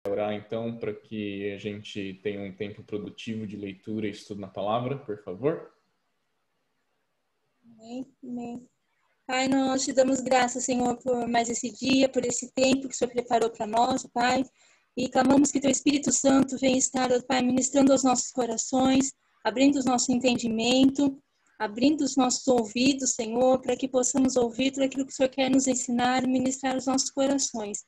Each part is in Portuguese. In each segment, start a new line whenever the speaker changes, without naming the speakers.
Orar, então, para que a gente tenha um tempo produtivo de leitura e estudo na palavra, por favor.
Amém, amém. Pai, nós te damos graças, Senhor, por mais esse dia, por esse tempo que o Senhor preparou para nós, Pai. E clamamos que teu Espírito Santo venha estar, Pai, ministrando aos nossos corações, abrindo o nosso entendimento, abrindo os nossos ouvidos, Senhor, para que possamos ouvir tudo aquilo que o Senhor quer nos ensinar e ministrar aos nossos corações.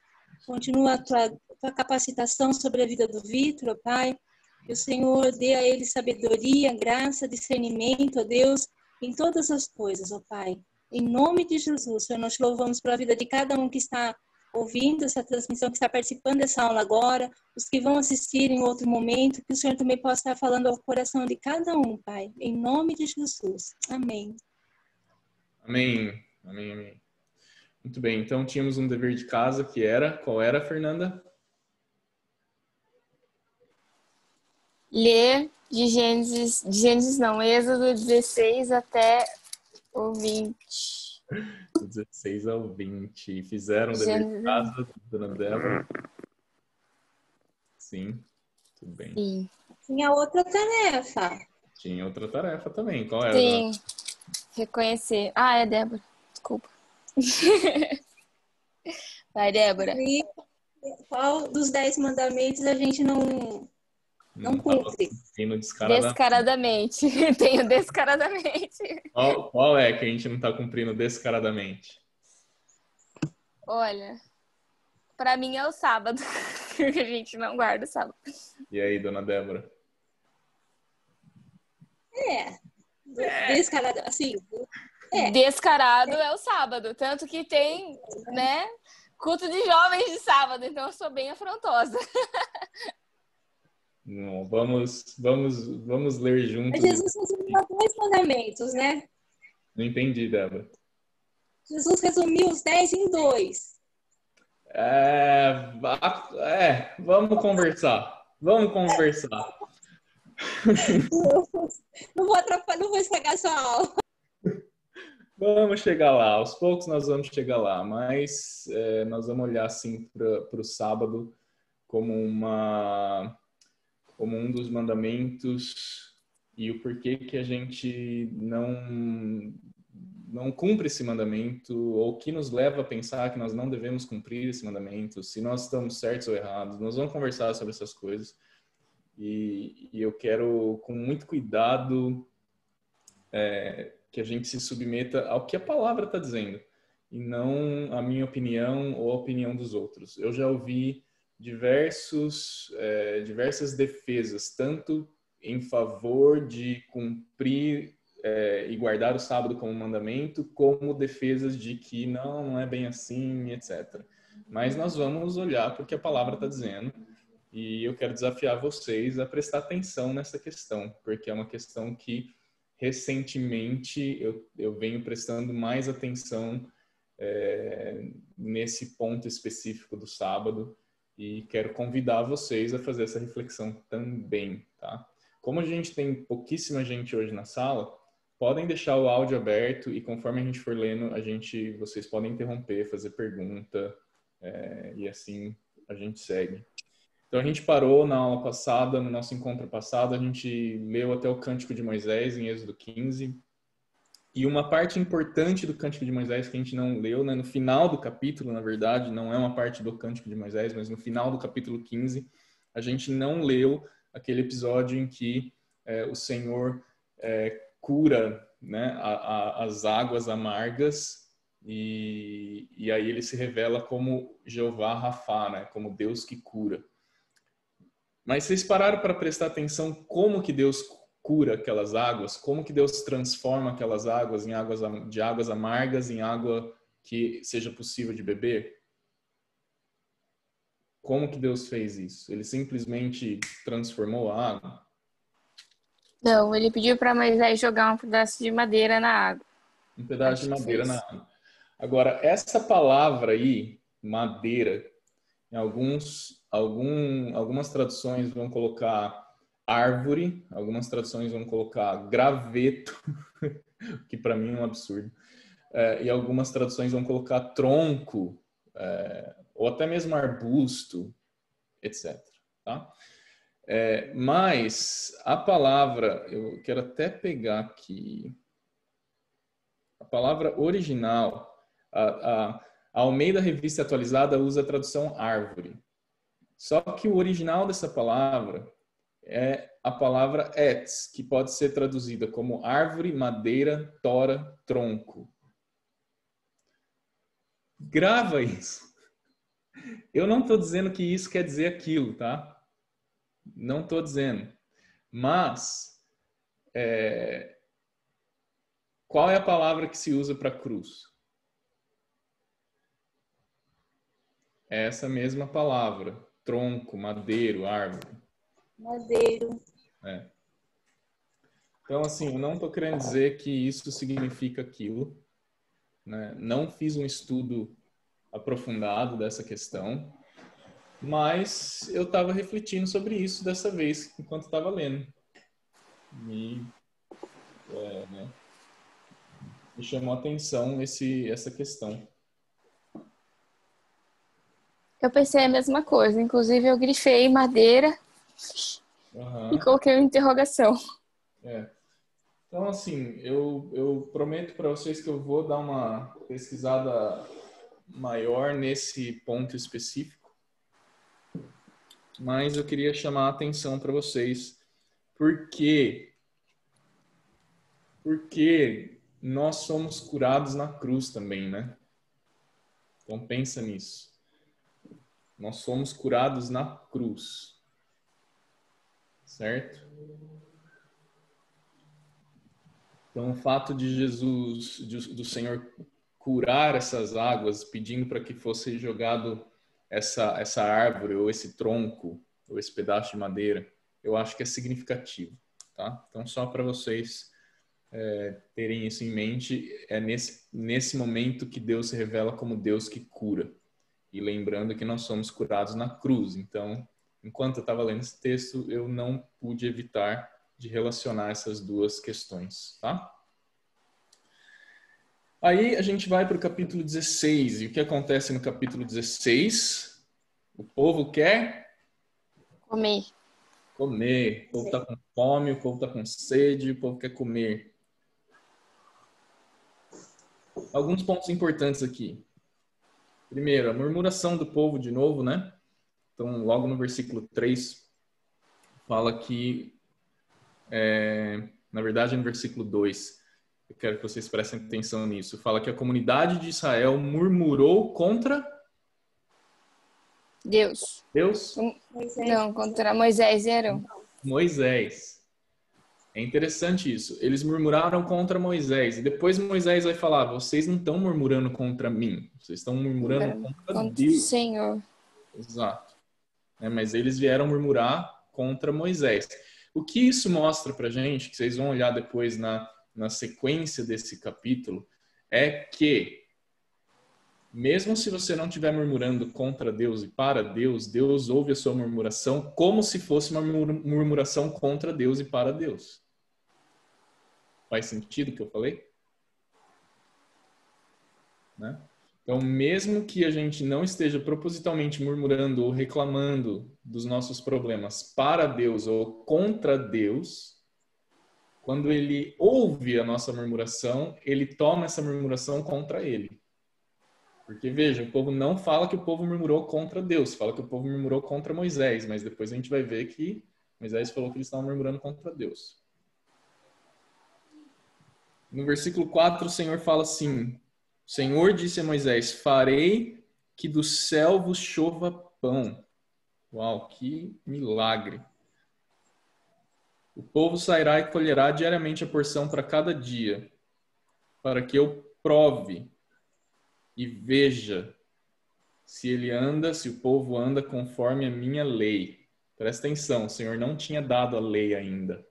Continua a tua capacitação sobre a vida do Vitor, ó Pai. Que o Senhor dê a ele sabedoria, graça, discernimento, ó Deus, em todas as coisas, ó Pai. Em nome de Jesus, Senhor, nós te louvamos pela vida de cada um que está ouvindo essa transmissão, que está participando dessa aula agora, os que vão assistir em outro momento, que o Senhor também possa estar falando ao coração de cada um, Pai. Em nome de Jesus. Amém.
Amém. Amém, amém. Muito bem, então tínhamos um dever de casa que era, qual era, Fernanda?
Ler de Gênesis não, Êxodo 16 até o 20.
Do 16 ao 20. Fizeram o dever de casa, dona Débora? Sim, tudo bem.
Sim.
Tinha outra tarefa.
Tinha outra tarefa também, qual era?
Sim, reconhecer. Ah, é Débora, desculpa. Vai, Débora.
E qual dos 10 mandamentos a gente não cumpre?
Descaradamente. Tenho descaradamente.
Qual é que a gente não está cumprindo descaradamente?
Olha, para mim é o sábado, que a gente não guarda o sábado.
E aí, dona Débora?
Descarado, assim.
Descarado é o sábado, tanto que tem, né, culto de jovens de sábado, então eu sou bem afrontosa.
Não, vamos ler juntos.
Jesus resumiu 2 mandamentos, né?
Não entendi, Débora.
Jesus resumiu os 10 em 2.
Vamos conversar. Vamos conversar.
Não vou atrapalhar, não vou estragar a sua aula.
Vamos chegar lá, aos poucos nós vamos chegar lá, mas nós vamos olhar assim para o sábado como um dos mandamentos e o porquê que a gente não cumpre esse mandamento, ou que nos leva a pensar que nós não devemos cumprir esse mandamento, se nós estamos certos ou errados. Nós vamos conversar sobre essas coisas e eu quero, com muito cuidado, que a gente se submeta ao que a palavra está dizendo e não a minha opinião ou a opinião dos outros. Eu já ouvi diversas defesas, tanto em favor de cumprir e guardar o sábado como mandamento, como defesas de que não é bem assim, etc. Mas nós vamos olhar para o que a palavra está dizendo e eu quero desafiar vocês a prestar atenção nessa questão, porque é uma questão que recentemente eu venho prestando mais atenção nesse ponto específico do sábado e quero convidar vocês a fazer essa reflexão também, tá? Como a gente tem pouquíssima gente hoje na sala, podem deixar o áudio aberto e conforme a gente for lendo, vocês podem interromper, fazer pergunta e assim a gente segue. Então a gente parou na aula passada, no nosso encontro passado, a gente leu até o Cântico de Moisés em Êxodo 15. E uma parte importante do Cântico de Moisés que a gente não leu, né, no final do capítulo, na verdade, não é uma parte do Cântico de Moisés, mas no final do capítulo 15, a gente não leu aquele episódio em que o Senhor cura, né, as águas amargas e aí ele se revela como Jeová Rafá, né, como Deus que cura. Mas vocês pararam para prestar atenção como que Deus cura aquelas águas? Como que Deus transforma aquelas águas de águas amargas em água que seja possível de beber? Como que Deus fez isso? Ele simplesmente transformou a água?
Não, ele pediu para Moisés jogar um pedaço de madeira na água.
Um pedaço de madeira na água. Agora, essa palavra aí, madeira, em algumas traduções vão colocar árvore, algumas traduções vão colocar graveto, que para mim é um absurdo, e algumas traduções vão colocar tronco, ou até mesmo arbusto. etc. Tá? Mas a palavra, eu quero até pegar aqui, a palavra original, a Almeida Revista Atualizada usa a tradução árvore. Só que o original dessa palavra é a palavra etz, que pode ser traduzida como árvore, madeira, tora, tronco. Grava isso. Eu não estou dizendo que isso quer dizer aquilo, tá? Não estou dizendo. Mas, qual é a palavra que se usa para cruz? É essa mesma palavra. Tronco, madeiro, árvore.
Madeiro.
Então, assim, eu não estou querendo dizer que isso significa aquilo, né? Não fiz um estudo aprofundado dessa questão, mas eu estava refletindo sobre isso dessa vez, enquanto estava lendo. E me chamou a atenção essa questão.
Eu pensei a mesma coisa. Inclusive, eu grifei madeira e coloquei uma interrogação.
Então, assim, eu prometo para vocês que eu vou dar uma pesquisada maior nesse ponto específico, mas eu queria chamar a atenção para vocês. Por quê? Porque nós somos curados na cruz também, né? Então, pensa nisso. Nós somos curados na cruz. Certo? Então, o fato de Jesus, do Senhor curar essas águas, pedindo para que fosse jogado essa árvore, ou esse tronco, ou esse pedaço de madeira, eu acho que é significativo, tá? Então, só para vocês terem isso em mente, é nesse momento que Deus se revela como Deus que cura. E lembrando que nós somos curados na cruz. Então, enquanto eu estava lendo esse texto, eu não pude evitar de relacionar essas duas questões, tá? Aí a gente vai para o capítulo 16. E o que acontece no capítulo 16? O povo quer
Comer.
comer. O povo está com fome, o povo está com sede, o povo quer comer. Alguns pontos importantes aqui. Primeiro, a murmuração do povo de novo, né? Então, logo no versículo 3, fala que, na verdade, no versículo 2, eu quero que vocês prestem atenção nisso, fala que a comunidade de Israel murmurou contra
Deus. Não, contra Moisés e Arão.
Moisés. É interessante isso. Eles murmuraram contra Moisés. E depois Moisés vai falar, vocês não estão murmurando contra mim. Vocês estão murmurando contra Deus.
O Senhor.
Exato. Mas eles vieram murmurar contra Moisés. O que isso mostra pra gente, que vocês vão olhar depois na sequência desse capítulo, é que mesmo se você não estiver murmurando contra Deus e para Deus, Deus ouve a sua murmuração como se fosse uma murmuração contra Deus e para Deus. Faz sentido o que eu falei? Né? Então, mesmo que a gente não esteja propositalmente murmurando ou reclamando dos nossos problemas para Deus ou contra Deus, quando Ele ouve a nossa murmuração, Ele toma essa murmuração contra Ele. Porque, veja, o povo não fala que o povo murmurou contra Deus, fala que o povo murmurou contra Moisés, mas depois a gente vai ver que Moisés falou que eles estavam murmurando contra Deus. No versículo 4, o Senhor fala assim, o Senhor disse a Moisés, farei que do céu vos chova pão. Uau, que milagre. O povo sairá e colherá diariamente a porção para cada dia, para que eu prove e veja se o povo anda conforme a minha lei. Presta atenção, o Senhor não tinha dado a lei ainda.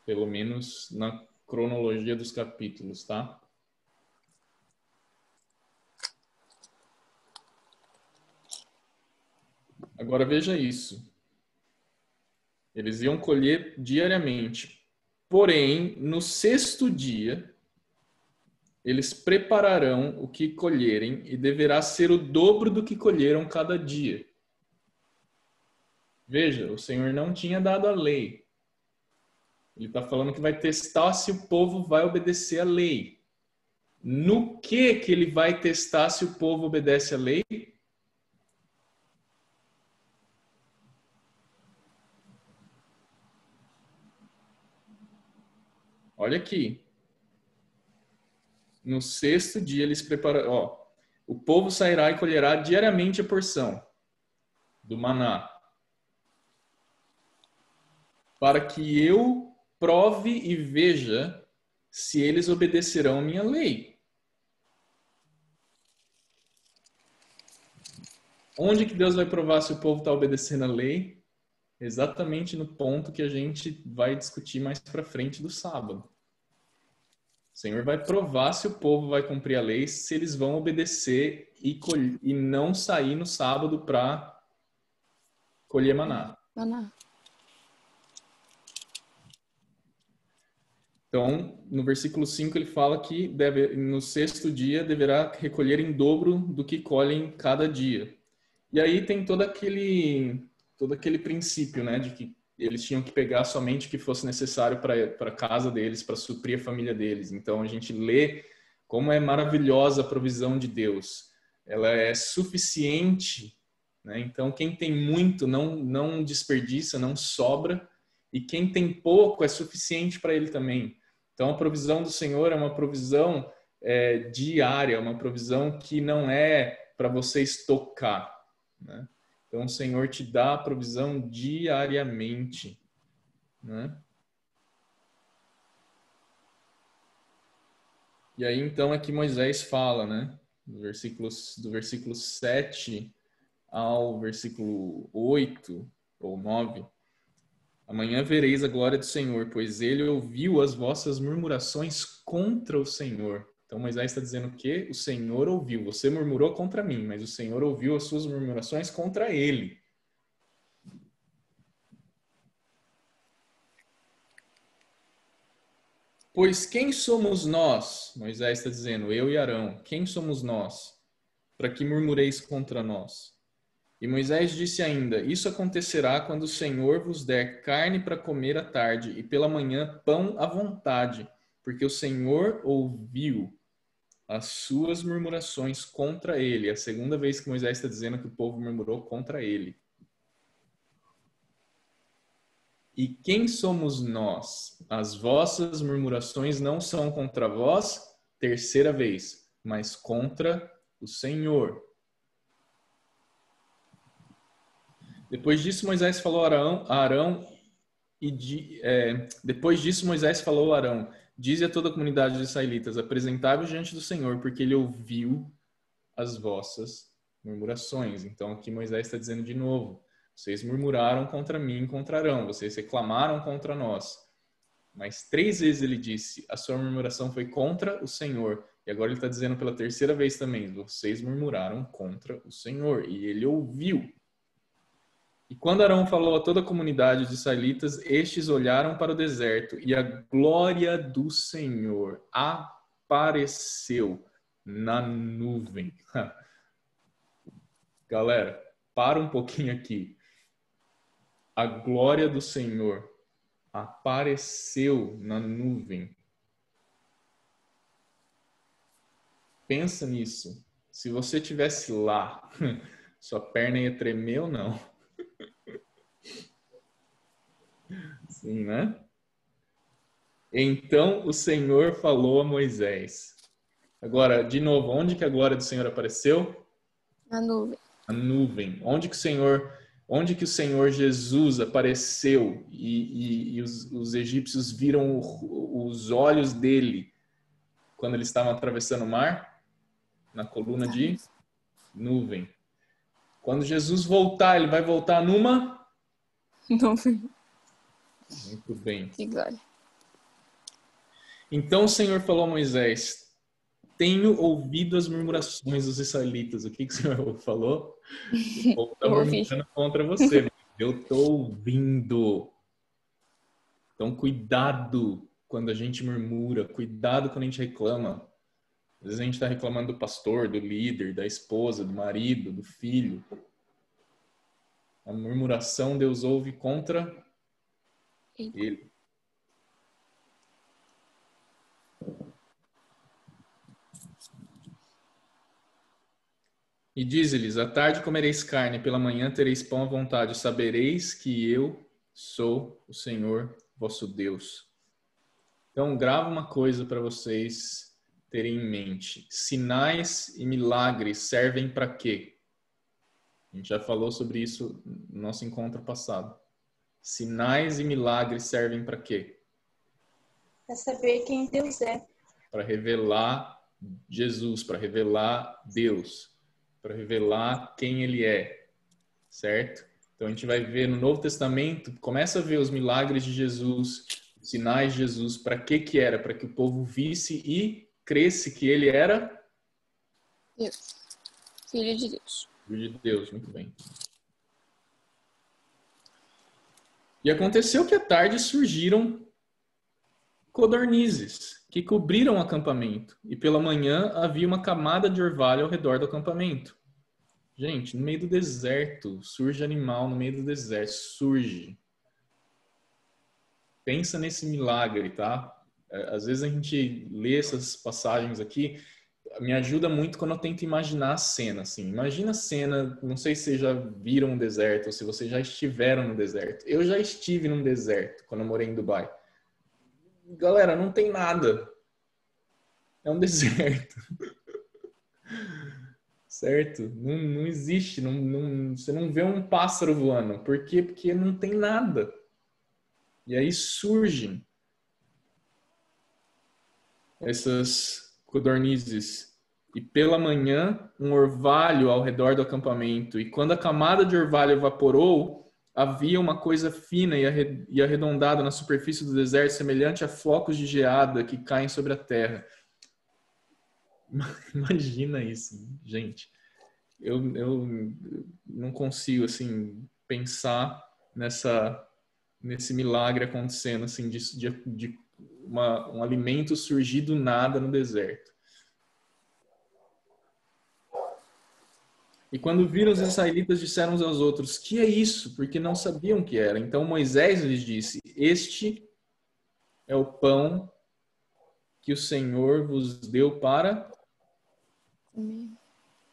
Pelo menos na cronologia dos capítulos, tá? Agora veja isso. Eles iam colher diariamente. Porém, no sexto dia, eles prepararão o que colherem e deverá ser o dobro do que colheram cada dia. Veja, o Senhor não tinha dado a lei. Ele está falando que vai testar se o povo vai obedecer a lei. No que ele vai testar se o povo obedece a lei? Olha aqui. No sexto dia eles prepararam. O povo sairá e colherá diariamente a porção do maná, para que eu prove e veja se eles obedecerão a minha lei. Onde que Deus vai provar se o povo está obedecendo a lei? Exatamente no ponto que a gente vai discutir mais para frente do sábado. O Senhor vai provar se o povo vai cumprir a lei, se eles vão obedecer e não sair no sábado para colher maná. Então, no versículo 5 ele fala que no sexto dia deverá recolher em dobro do que colhem cada dia. E aí tem todo aquele princípio, né, de que eles tinham que pegar somente o que fosse necessário para a casa deles, para suprir a família deles. Então a gente lê como é maravilhosa a provisão de Deus. Ela é suficiente, né? Então quem tem muito não desperdiça, não sobra, e quem tem pouco é suficiente para ele também. Então a provisão do Senhor é uma provisão diária, uma provisão que não é para você estocar, né? Então o Senhor te dá a provisão diariamente, né? E aí então é que Moisés fala, né? Do versículo 7 ao versículo 8 ou 9. Amanhã vereis a glória do Senhor, pois ele ouviu as vossas murmurações contra o Senhor. Então Moisés está dizendo que o Senhor ouviu. Você murmurou contra mim, mas o Senhor ouviu as suas murmurações contra ele. Pois quem somos nós? Moisés está dizendo, eu e Arão. Quem somos nós? Para que murmureis contra nós? E Moisés disse ainda, isso acontecerá quando o Senhor vos der carne para comer à tarde e pela manhã pão à vontade, porque o Senhor ouviu as suas murmurações contra ele. É a segunda vez que Moisés está dizendo que o povo murmurou contra ele. E quem somos nós? As vossas murmurações não são contra vós, terceira vez, mas contra o Senhor. Depois disso, Moisés falou a Arão depois disso, Moisés falou a Arão, dize a toda a comunidade de israelitas, apresentai-vos diante do Senhor, porque ele ouviu as vossas murmurações. Então aqui Moisés está dizendo de novo, vocês murmuraram contra mim e contra Arão, vocês reclamaram contra nós. Mas 3 vezes ele disse, a sua murmuração foi contra o Senhor. E agora ele está dizendo pela terceira vez também, vocês murmuraram contra o Senhor. E ele ouviu. E quando Arão falou a toda a comunidade de israelitas, estes olharam para o deserto e a glória do Senhor apareceu na nuvem. Galera, para um pouquinho aqui. A glória do Senhor apareceu na nuvem. Pensa nisso. Se você estivesse lá, sua perna ia tremer ou não? Sim, né? Então o Senhor falou a Moisés. Agora, de novo, onde que a glória do Senhor apareceu?
Na nuvem.
A nuvem. Onde que o Senhor Jesus apareceu e os egípcios viram os olhos dele quando eles estavam atravessando o mar? Na coluna de nuvem. Quando Jesus voltar, ele vai voltar numa
Nuvem.
Muito bem.
Que glória.
Então o Senhor falou a Moisés, tenho ouvido as murmurações dos israelitas. O que o Senhor falou? O povo está murmurando contra você. Mas eu estou ouvindo. Então cuidado quando a gente murmura. Cuidado quando a gente reclama. Às vezes a gente está reclamando do pastor, do líder, da esposa, do marido, do filho. A murmuração Deus ouve contra ele. E diz-lhes: à tarde comereis carne, pela manhã tereis pão à vontade. Sabereis que eu sou o Senhor vosso Deus. Então, grava uma coisa para vocês terem em mente. Sinais e milagres servem para quê? A gente já falou sobre isso no nosso encontro passado. Sinais e milagres servem para quê?
Para saber quem Deus é.
Para revelar Jesus, para revelar Deus, para revelar quem Ele é, certo? Então a gente vai ver no Novo Testamento, começa a ver os milagres de Jesus, os sinais de Jesus, para que era? Para que o povo visse e cresce que Ele era
Deus. Filho de Deus.
Filho de Deus, muito bem. E aconteceu que à tarde surgiram codornizes que cobriram o acampamento, e pela manhã havia uma camada de orvalho ao redor do acampamento. Gente, no meio do deserto, surge animal no meio do deserto, surge. Pensa nesse milagre, tá? Às vezes a gente lê essas passagens aqui, me ajuda muito quando eu tento imaginar a cena, assim. Imagina a cena, não sei se vocês já viram um deserto, ou se vocês já estiveram no deserto. Eu já estive num deserto, quando eu morei em Dubai. Galera, não tem nada. É um deserto. Certo? Não existe. Você não vê um pássaro voando. Por quê? Porque não tem nada. E aí surgem essas codornizes. E pela manhã, um orvalho ao redor do acampamento. E quando a camada de orvalho evaporou, havia uma coisa fina e arredondada na superfície do deserto, semelhante a flocos de geada que caem sobre a terra. Imagina isso, gente. Eu não consigo, assim, pensar nesse milagre acontecendo, assim, de um alimento surgir do nada no deserto. E quando viram, os israelitas disseram uns aos outros: que é isso? Porque não sabiam o que era. Então Moisés lhes disse: este é o pão que o Senhor vos deu para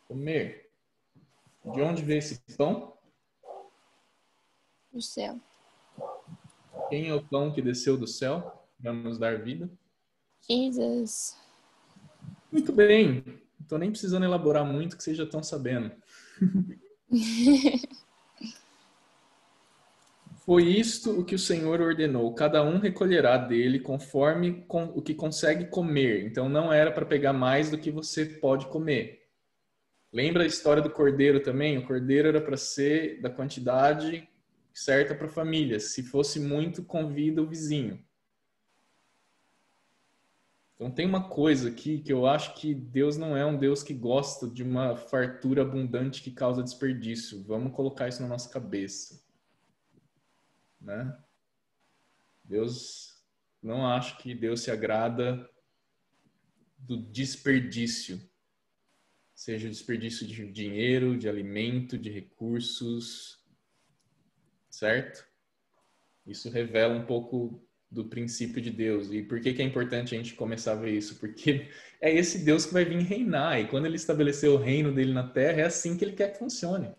comer. De onde veio esse pão?
Do céu.
Quem é o pão que desceu do céu para nos dar vida?
Jesus.
Muito bem. Não estou nem precisando elaborar muito, que vocês já estão sabendo. Foi isto o que o Senhor ordenou. Cada um recolherá dele conforme o que consegue comer. Então não era para pegar mais do que você pode comer. Lembra a história do cordeiro também? O cordeiro era para ser da quantidade certa para a família. Se fosse muito, convida o vizinho. Então tem uma coisa aqui que eu acho que Deus não é um Deus que gosta de uma fartura abundante que causa desperdício. Vamos colocar isso na nossa cabeça. Né? Deus, não acho que Deus se agrada do desperdício. Seja o desperdício de dinheiro, de alimento, de recursos. Certo? Isso revela um pouco do princípio de Deus. E por que é importante a gente começar a ver isso? Porque é esse Deus que vai vir reinar. E quando ele estabelecer o reino dele na terra, é assim que ele quer que funcione.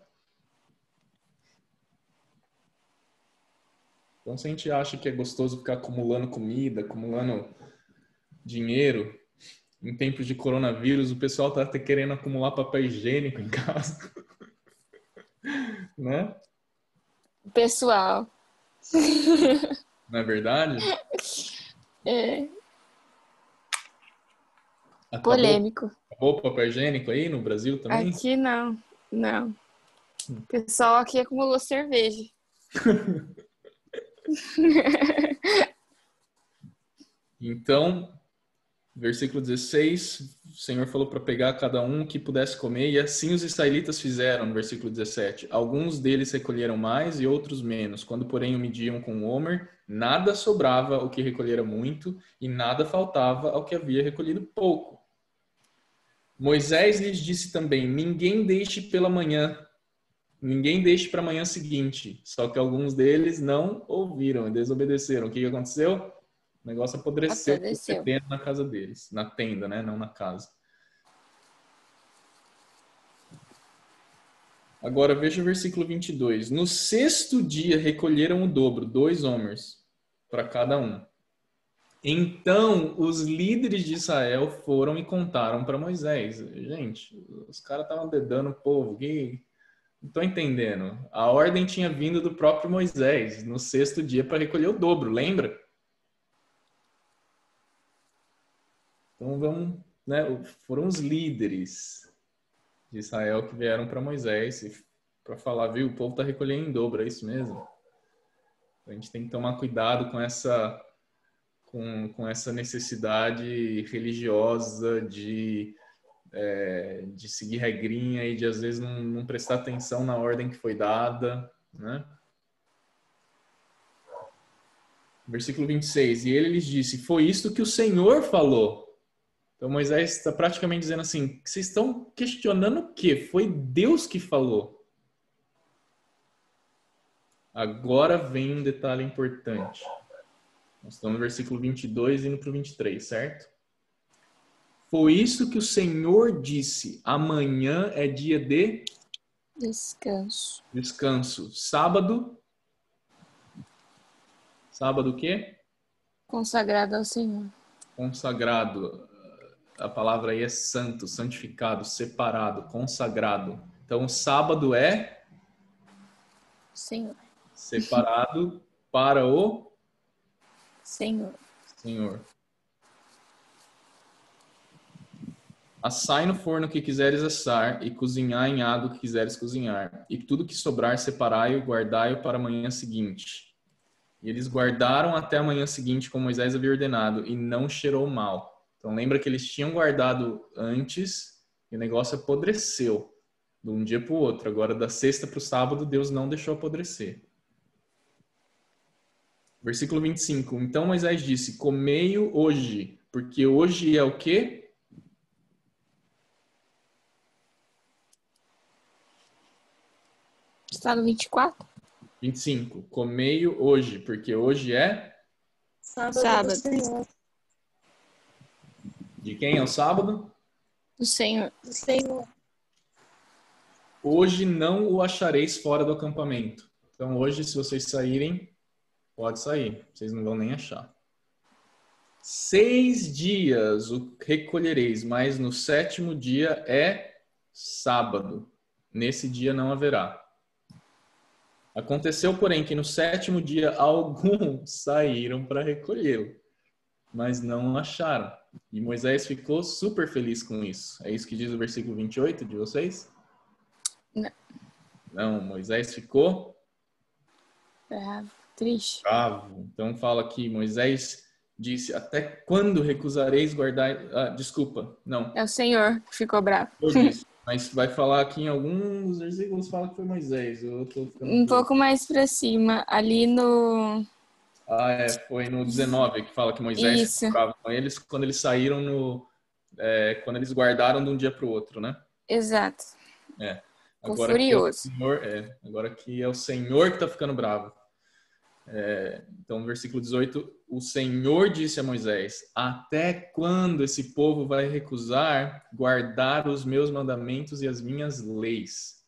Então, se a gente acha que é gostoso ficar acumulando comida, acumulando dinheiro, em tempos de coronavírus, o pessoal tá até querendo acumular papel higiênico em casa. Né?
Pessoal.
Não é verdade?
É. Polêmico.
Acabou o papel higiênico aí no Brasil também?
Aqui não. Não. O pessoal aqui acumulou cerveja.
Então, versículo 16, o Senhor falou para pegar cada um que pudesse comer, e assim os israelitas fizeram, no versículo 17. Alguns deles recolheram mais e outros menos. Quando, porém, o mediam com o homer, nada sobrava ao que recolhera muito, e nada faltava ao que havia recolhido pouco. Moisés lhes disse também, ninguém deixe pela manhã, ninguém deixe para a manhã seguinte. Só que alguns deles não ouviram, desobedeceram. O que aconteceu? O negócio apodreceu
Apodreceu.
na casa deles. Na tenda, né? Não na casa. Agora veja o versículo 22. No sexto dia recolheram o dobro, 2 homens para cada um. Então os líderes de Israel foram e contaram para Moisés. Gente, os caras estavam dedando o povo. Não estou entendendo. A ordem tinha vindo do próprio Moisés no sexto dia para recolher o dobro, lembra? Então vamos, né? Foram os líderes de Israel que vieram para Moisés para falar, viu, o povo está recolhendo em dobro, é isso mesmo? A gente tem que tomar cuidado com essa necessidade religiosa de seguir regrinha e de às vezes não prestar atenção na ordem que foi dada, né? Versículo 26, e ele lhes disse, foi isto que o Senhor falou. Então Moisés está praticamente dizendo assim, vocês estão questionando o quê? Foi Deus que falou. Agora vem um detalhe importante. Nós estamos no versículo 22 indo para o 23, certo? Foi isso que o Senhor disse, amanhã é dia de
Descanso.
descanso. Sábado. Sábado o quê?
Consagrado ao Senhor.
Consagrado. A palavra aí é santo, santificado, separado, consagrado. Então, o sábado é
Senhor.
separado para o
Senhor.
Senhor. Assai no forno o que quiseres assar e cozinhar em água o que quiseres cozinhar. E tudo que sobrar separai-o, guardai-o para a manhã seguinte. E eles guardaram até a manhã seguinte, como Moisés havia ordenado, e não cheirou mal. Então lembra que eles tinham guardado antes e o negócio apodreceu de um dia para o outro. Agora, da sexta para o sábado, Deus não deixou apodrecer. Versículo 25. Então Moisés disse, comei-o hoje, porque hoje é o quê?
Está no 24?
25. Comei-o hoje, porque hoje é?
Sábado do Senhor.
De quem é o sábado?
Do Senhor.
Do Senhor.
Hoje não o achareis fora do acampamento. Então hoje, se vocês saírem, pode sair. Vocês não vão nem achar. 6 dias o recolhereis, mas no 7º dia é sábado. Nesse dia não haverá. Aconteceu, porém, que no 7º dia alguns saíram para recolhê-lo, mas não acharam. E Moisés ficou super feliz com isso. É isso que diz o versículo 28 de vocês?
Não.
Não, Moisés ficou
Bravo. Triste.
bravo. Então fala aqui, Moisés disse, até quando recusareis guardar... desculpa, não.
É o Senhor que ficou bravo.
Eu disse, mas vai falar aqui em alguns versículos, fala que foi Moisés. Eu tô ficando
Um pouco mais pra cima, ali no...
foi no 19 que fala que Moisés ficou bravo com eles quando eles saíram quando eles guardaram de um dia para o outro, né?
Exato.
Agora
furioso.
Agora aqui é o Senhor que está ficando bravo. Então, no versículo 18, o Senhor disse a Moisés, até quando esse povo vai recusar guardar os meus mandamentos e as minhas leis?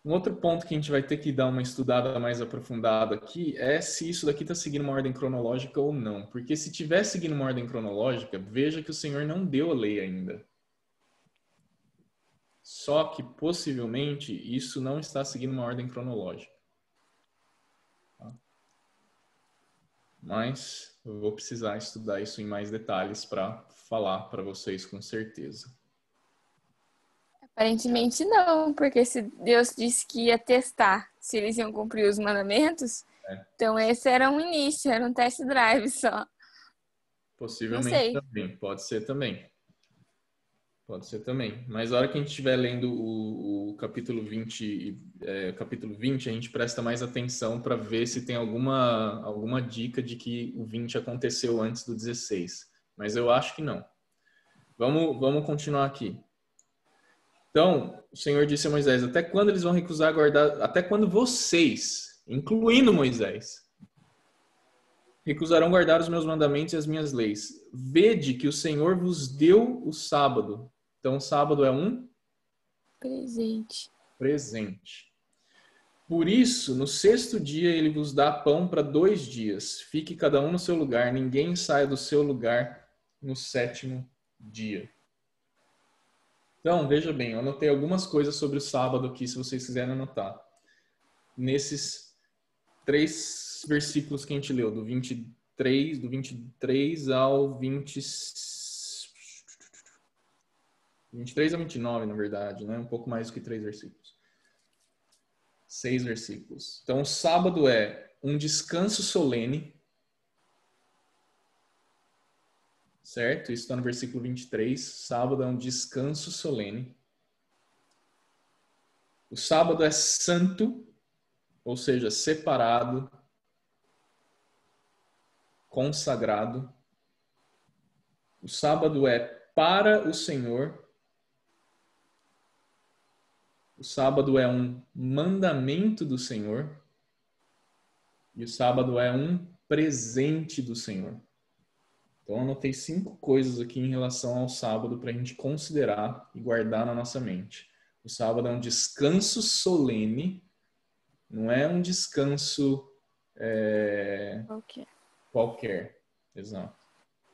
Um outro ponto que a gente vai ter que dar uma estudada mais aprofundada aqui é se isso daqui está seguindo uma ordem cronológica ou não. Porque se estiver seguindo uma ordem cronológica, veja que o Senhor não deu a lei ainda. Só que, possivelmente, isso não está seguindo uma ordem cronológica. Tá? Mas eu vou precisar estudar isso em mais detalhes para falar para vocês com certeza.
Aparentemente não, porque se Deus disse que ia testar se eles iam cumprir os mandamentos, então esse era um início, era um test drive só.
Possivelmente também, pode ser também. Pode ser também. Mas a hora que a gente estiver lendo o capítulo 20, a gente presta mais atenção para ver se tem alguma dica de que o 20 aconteceu antes do 16. Mas eu acho que não. Vamos continuar aqui. Então, o Senhor disse a Moisés, até quando eles vão recusar guardar, até quando vocês, incluindo Moisés, recusarão guardar os meus mandamentos e as minhas leis? Vede que o Senhor vos deu o sábado. Então, o sábado é um presente. Por isso, no 6º dia, ele vos dá pão para 2 dias. Fique cada um no seu lugar, ninguém saia do seu lugar no 7º dia. Então, veja bem, eu anotei algumas coisas sobre o sábado aqui, se vocês quiserem anotar. Nesses 3 versículos que a gente leu, do 23 ao 23 ao 29, na verdade, né? Um pouco mais do que 3 versículos. 6 versículos. Então, o sábado é um descanso solene, certo? Isso está no versículo 23. Sábado é um descanso solene. O sábado é santo, ou seja, separado, consagrado. O sábado é para o Senhor. O sábado é um mandamento do Senhor. E o sábado é um presente do Senhor. Então, eu anotei 5 coisas aqui em relação ao sábado para a gente considerar e guardar na nossa mente. O sábado é um descanso solene, não é um descanso qualquer. Exato.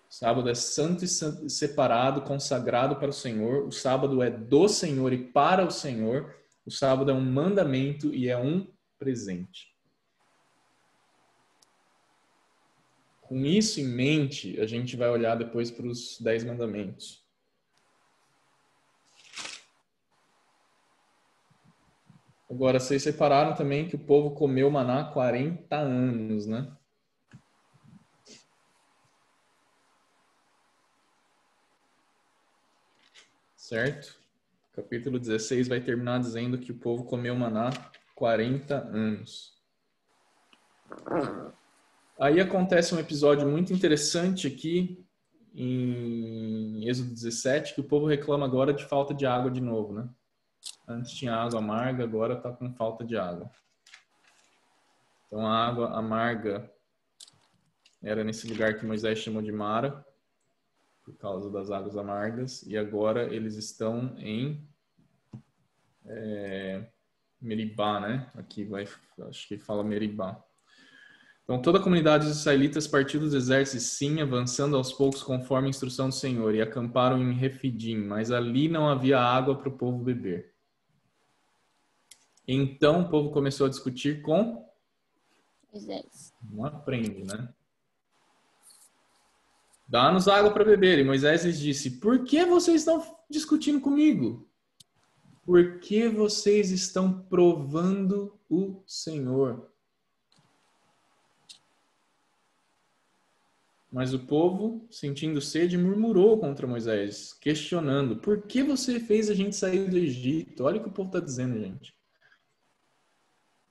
O sábado é santo e separado, consagrado para o Senhor. O sábado é do Senhor e para o Senhor. O sábado é um mandamento e é um presente. Com isso em mente, a gente vai olhar depois para os 10 mandamentos. Agora, vocês separaram também que o povo comeu maná há 40 anos, né? Certo? Capítulo 16 vai terminar dizendo que o povo comeu maná 40 anos. Aí acontece um episódio muito interessante aqui em Êxodo 17, que o povo reclama agora de falta de água de novo, né? Antes tinha água amarga, agora está com falta de água. Então a água amarga era nesse lugar que Moisés chamou de Mara, por causa das águas amargas, e agora eles estão em Meribá, né? Aqui acho que fala Meribá. Então toda a comunidade dos israelitas partiu do deserto de Sim, avançando aos poucos conforme a instrução do Senhor, e acamparam em Refidim, mas ali não havia água para o povo beber. Então o povo começou a discutir com
Moisés.
Não aprende, né? Dá-nos água para beber. E Moisés lhes disse, por que vocês estão discutindo comigo? Por que vocês estão provando o Senhor? Mas o povo, sentindo sede, murmurou contra Moisés, questionando, por que você fez a gente sair do Egito? Olha o que o povo está dizendo, gente.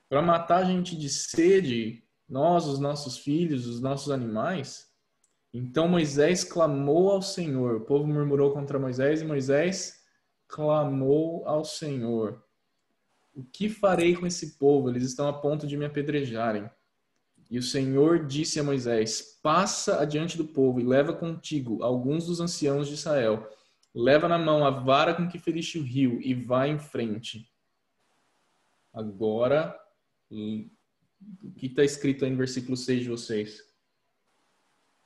Para matar a gente de sede, nós, os nossos filhos, os nossos animais? Então Moisés clamou ao Senhor. O povo murmurou contra Moisés e Moisés clamou ao Senhor. O que farei com esse povo? Eles estão a ponto de me apedrejarem. E o Senhor disse a Moisés, passa adiante do povo e leva contigo alguns dos anciãos de Israel. Leva na mão a vara com que feriste o rio e vai em frente. Agora, o que está escrito aí no versículo 6 de vocês?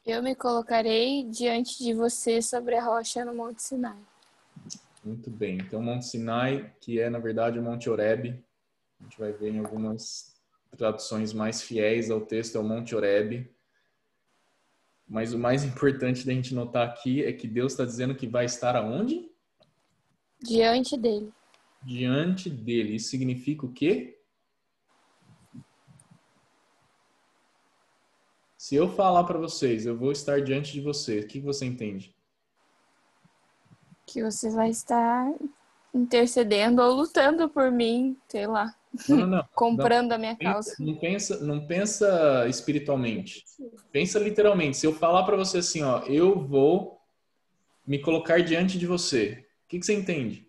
Eu me colocarei diante de você sobre a rocha no Monte Sinai.
Muito bem. Então, Monte Sinai, que é, na verdade, o Monte Horebe. A gente vai ver em algumas traduções mais fiéis ao texto, é o Monte Horebe. Mas o mais importante da gente notar aqui é que Deus está dizendo que vai estar aonde?
Diante dele.
Diante dele. Isso significa o quê? Se eu falar para vocês, eu vou estar diante de você, o que você entende?
Que você vai estar intercedendo ou lutando por mim, sei lá.
Não.
Comprando a minha causa.
Não pensa espiritualmente. Pensa literalmente. Se eu falar para você assim, ó, eu vou me colocar diante de você. O que você entende?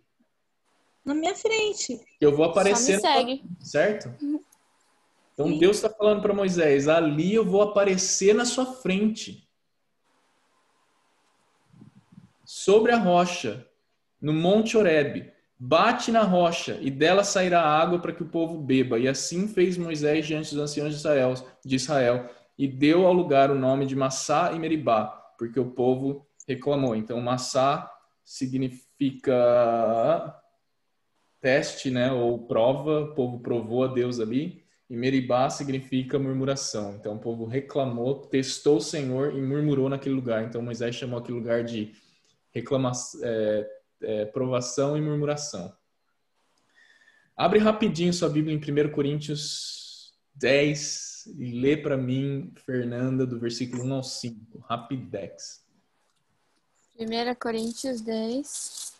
Na minha frente.
Que eu vou aparecer,
Só me segue.
certo? Então
Sim.
Deus está falando para Moisés, ali eu vou aparecer na sua frente. Sobre a rocha, no Monte Horebe, bate na rocha e dela sairá água para que o povo beba. E assim fez Moisés diante dos anciãos de Israel e deu ao lugar o nome de Massá e Meribá, porque o povo reclamou. Então Massá significa teste, né, ou prova, o povo provou a Deus ali. E Meribá significa murmuração. Então o povo reclamou, testou o Senhor e murmurou naquele lugar. Então Moisés chamou aquele lugar de reclamação, provação e murmuração. Abre rapidinho sua Bíblia em 1 Coríntios 10 e lê para mim, Fernanda, do versículo 1 ao 5. Rapidex.
1 Coríntios 10.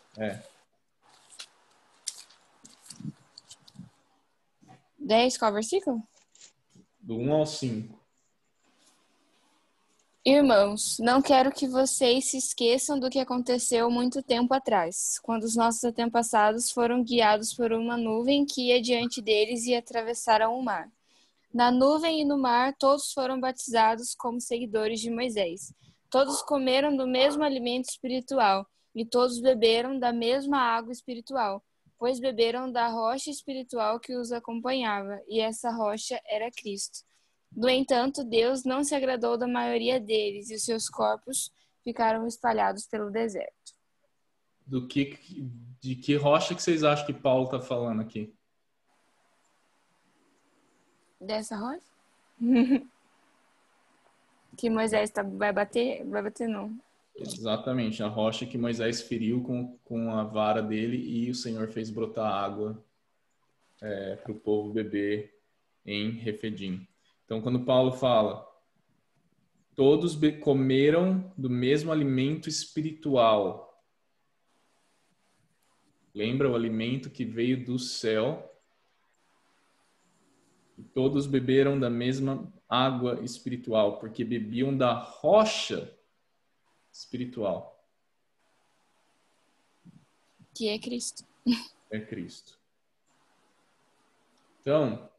10, qual versículo?
Do 1 ao 5.
Irmãos, não quero que vocês se esqueçam do que aconteceu muito tempo atrás, quando os nossos antepassados foram guiados por uma nuvem que ia diante deles e atravessaram o mar. Na nuvem e no mar, todos foram batizados como seguidores de Moisés. Todos comeram do mesmo alimento espiritual e todos beberam da mesma água espiritual, pois beberam da rocha espiritual que os acompanhava, e essa rocha era Cristo. No entanto, Deus não se agradou da maioria deles, e os seus corpos ficaram espalhados pelo deserto.
De que rocha que vocês acham que Paulo está falando aqui?
Dessa rocha? Que Moisés vai bater não.
Exatamente, a rocha que Moisés feriu com a vara dele e o Senhor fez brotar água para o povo beber em Refidim. Então, quando Paulo fala, todos comeram do mesmo alimento espiritual. Lembra o alimento que veio do céu? E todos beberam da mesma água espiritual, porque bebiam da rocha espiritual.
Que é Cristo.
É Cristo. Então,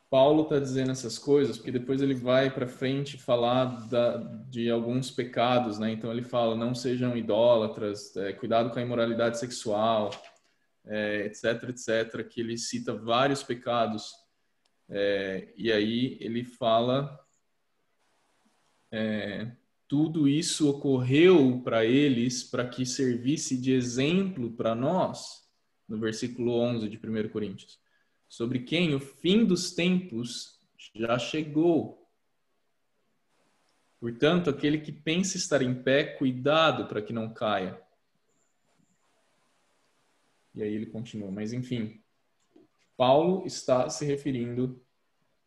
Paulo está dizendo essas coisas porque depois ele vai para frente falar de alguns pecados, né? Então ele fala, não sejam idólatras, cuidado com a imoralidade sexual, etc, etc, que ele cita vários pecados. E aí ele fala, tudo isso ocorreu para eles para que servisse de exemplo para nós, no versículo 11 de 1 Coríntios. Sobre quem o fim dos tempos já chegou. Portanto, aquele que pensa estar em pé, cuidado para que não caia. E aí ele continua. Mas, enfim, Paulo está se referindo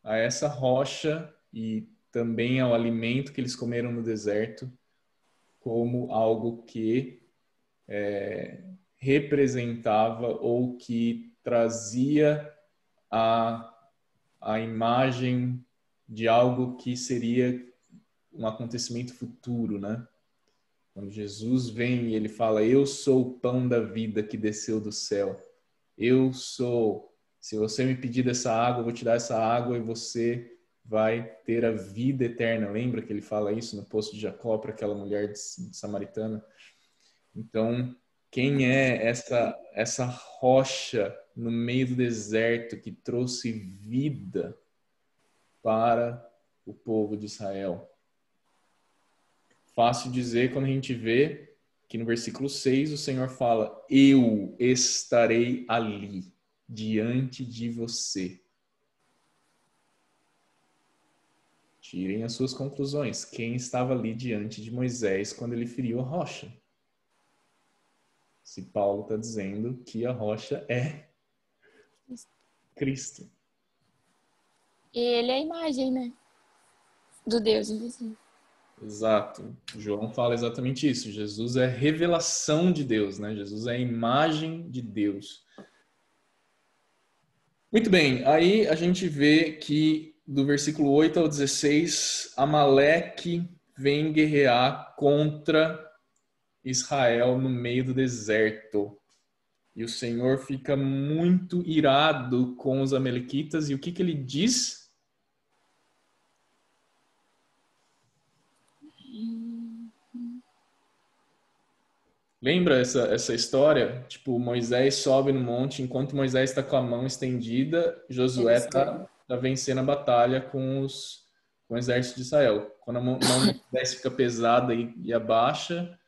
a essa rocha e também ao alimento que eles comeram no deserto como algo que representava ou que trazia a imagem de algo que seria um acontecimento futuro, né? Quando Jesus vem e ele fala, eu sou o pão da vida que desceu do céu. Eu sou. Se você me pedir dessa água, eu vou te dar essa água e você vai ter a vida eterna. Lembra que ele fala isso no poço de Jacó para aquela mulher de samaritana? Então, quem é essa rocha no meio do deserto que trouxe vida para o povo de Israel? Fácil dizer quando a gente vê que no versículo 6 o Senhor fala, eu estarei ali, diante de você. Tirem as suas conclusões. Quem estava ali diante de Moisés quando ele feriu a rocha? Se Paulo está dizendo que a rocha é Cristo.
E ele é a imagem, né? Do Deus invisível.
Exato. João fala exatamente isso. Jesus é revelação de Deus, né? Jesus é a imagem de Deus. Muito bem. Aí a gente vê que do versículo 8 ao 16, Amaleque vem guerrear contra Israel no meio do deserto. E o Senhor fica muito irado com os amalequitas. E o que ele diz? Lembra essa história? Tipo, Moisés sobe no monte, enquanto Moisés está com a mão estendida, Josué está vencendo a batalha com o exército de Israel. Quando a mão de Moisés fica pesada e abaixa,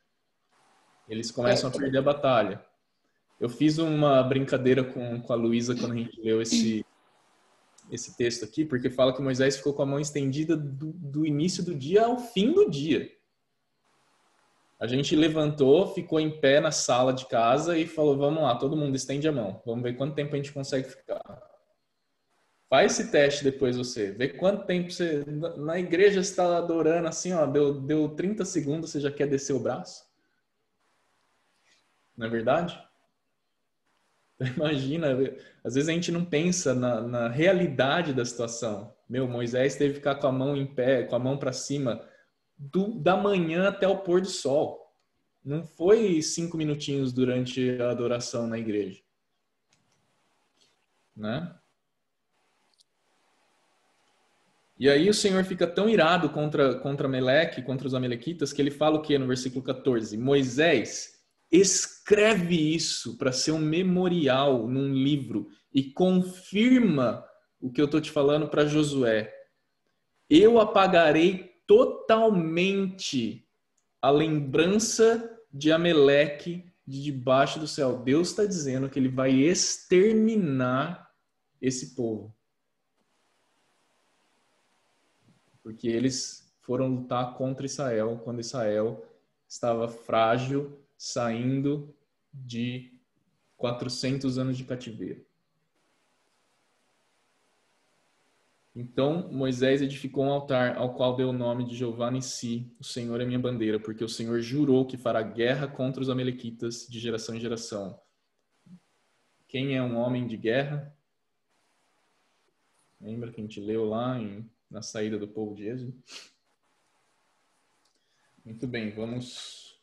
eles começam a perder a batalha. Eu fiz uma brincadeira com a Luísa quando a gente leu esse texto aqui, porque fala que Moisés ficou com a mão estendida do início do dia ao fim do dia. A gente levantou, ficou em pé na sala de casa e falou, vamos lá, todo mundo estende a mão. Vamos ver quanto tempo a gente consegue ficar. Faz esse teste depois você. Vê quanto tempo você... Na igreja você está adorando assim, ó, deu 30 segundos, você já quer descer o braço? Não é verdade? Imagina, às vezes a gente não pensa na realidade da situação. Moisés teve que ficar com a mão em pé, com a mão para cima, da manhã até o pôr do sol. Não foi 5 minutinhos durante a adoração na igreja. Né? E aí o Senhor fica tão irado contra Meleque, contra os amalequitas, que ele fala o quê no versículo 14? Moisés, escreve isso para ser um memorial num livro e confirma o que eu estou te falando para Josué. Eu apagarei totalmente a lembrança de Ameleque de debaixo do céu. Deus está dizendo que ele vai exterminar esse povo. Porque eles foram lutar contra Israel quando Israel estava frágil, saindo de 400 anos de cativeiro. Então Moisés edificou um altar ao qual deu o nome de Jeová Nissi, o Senhor é minha bandeira, porque o Senhor jurou que fará guerra contra os amalequitas de geração em geração. Quem é um homem de guerra? Lembra que a gente leu lá na saída do povo de Êxodo? Muito bem, vamos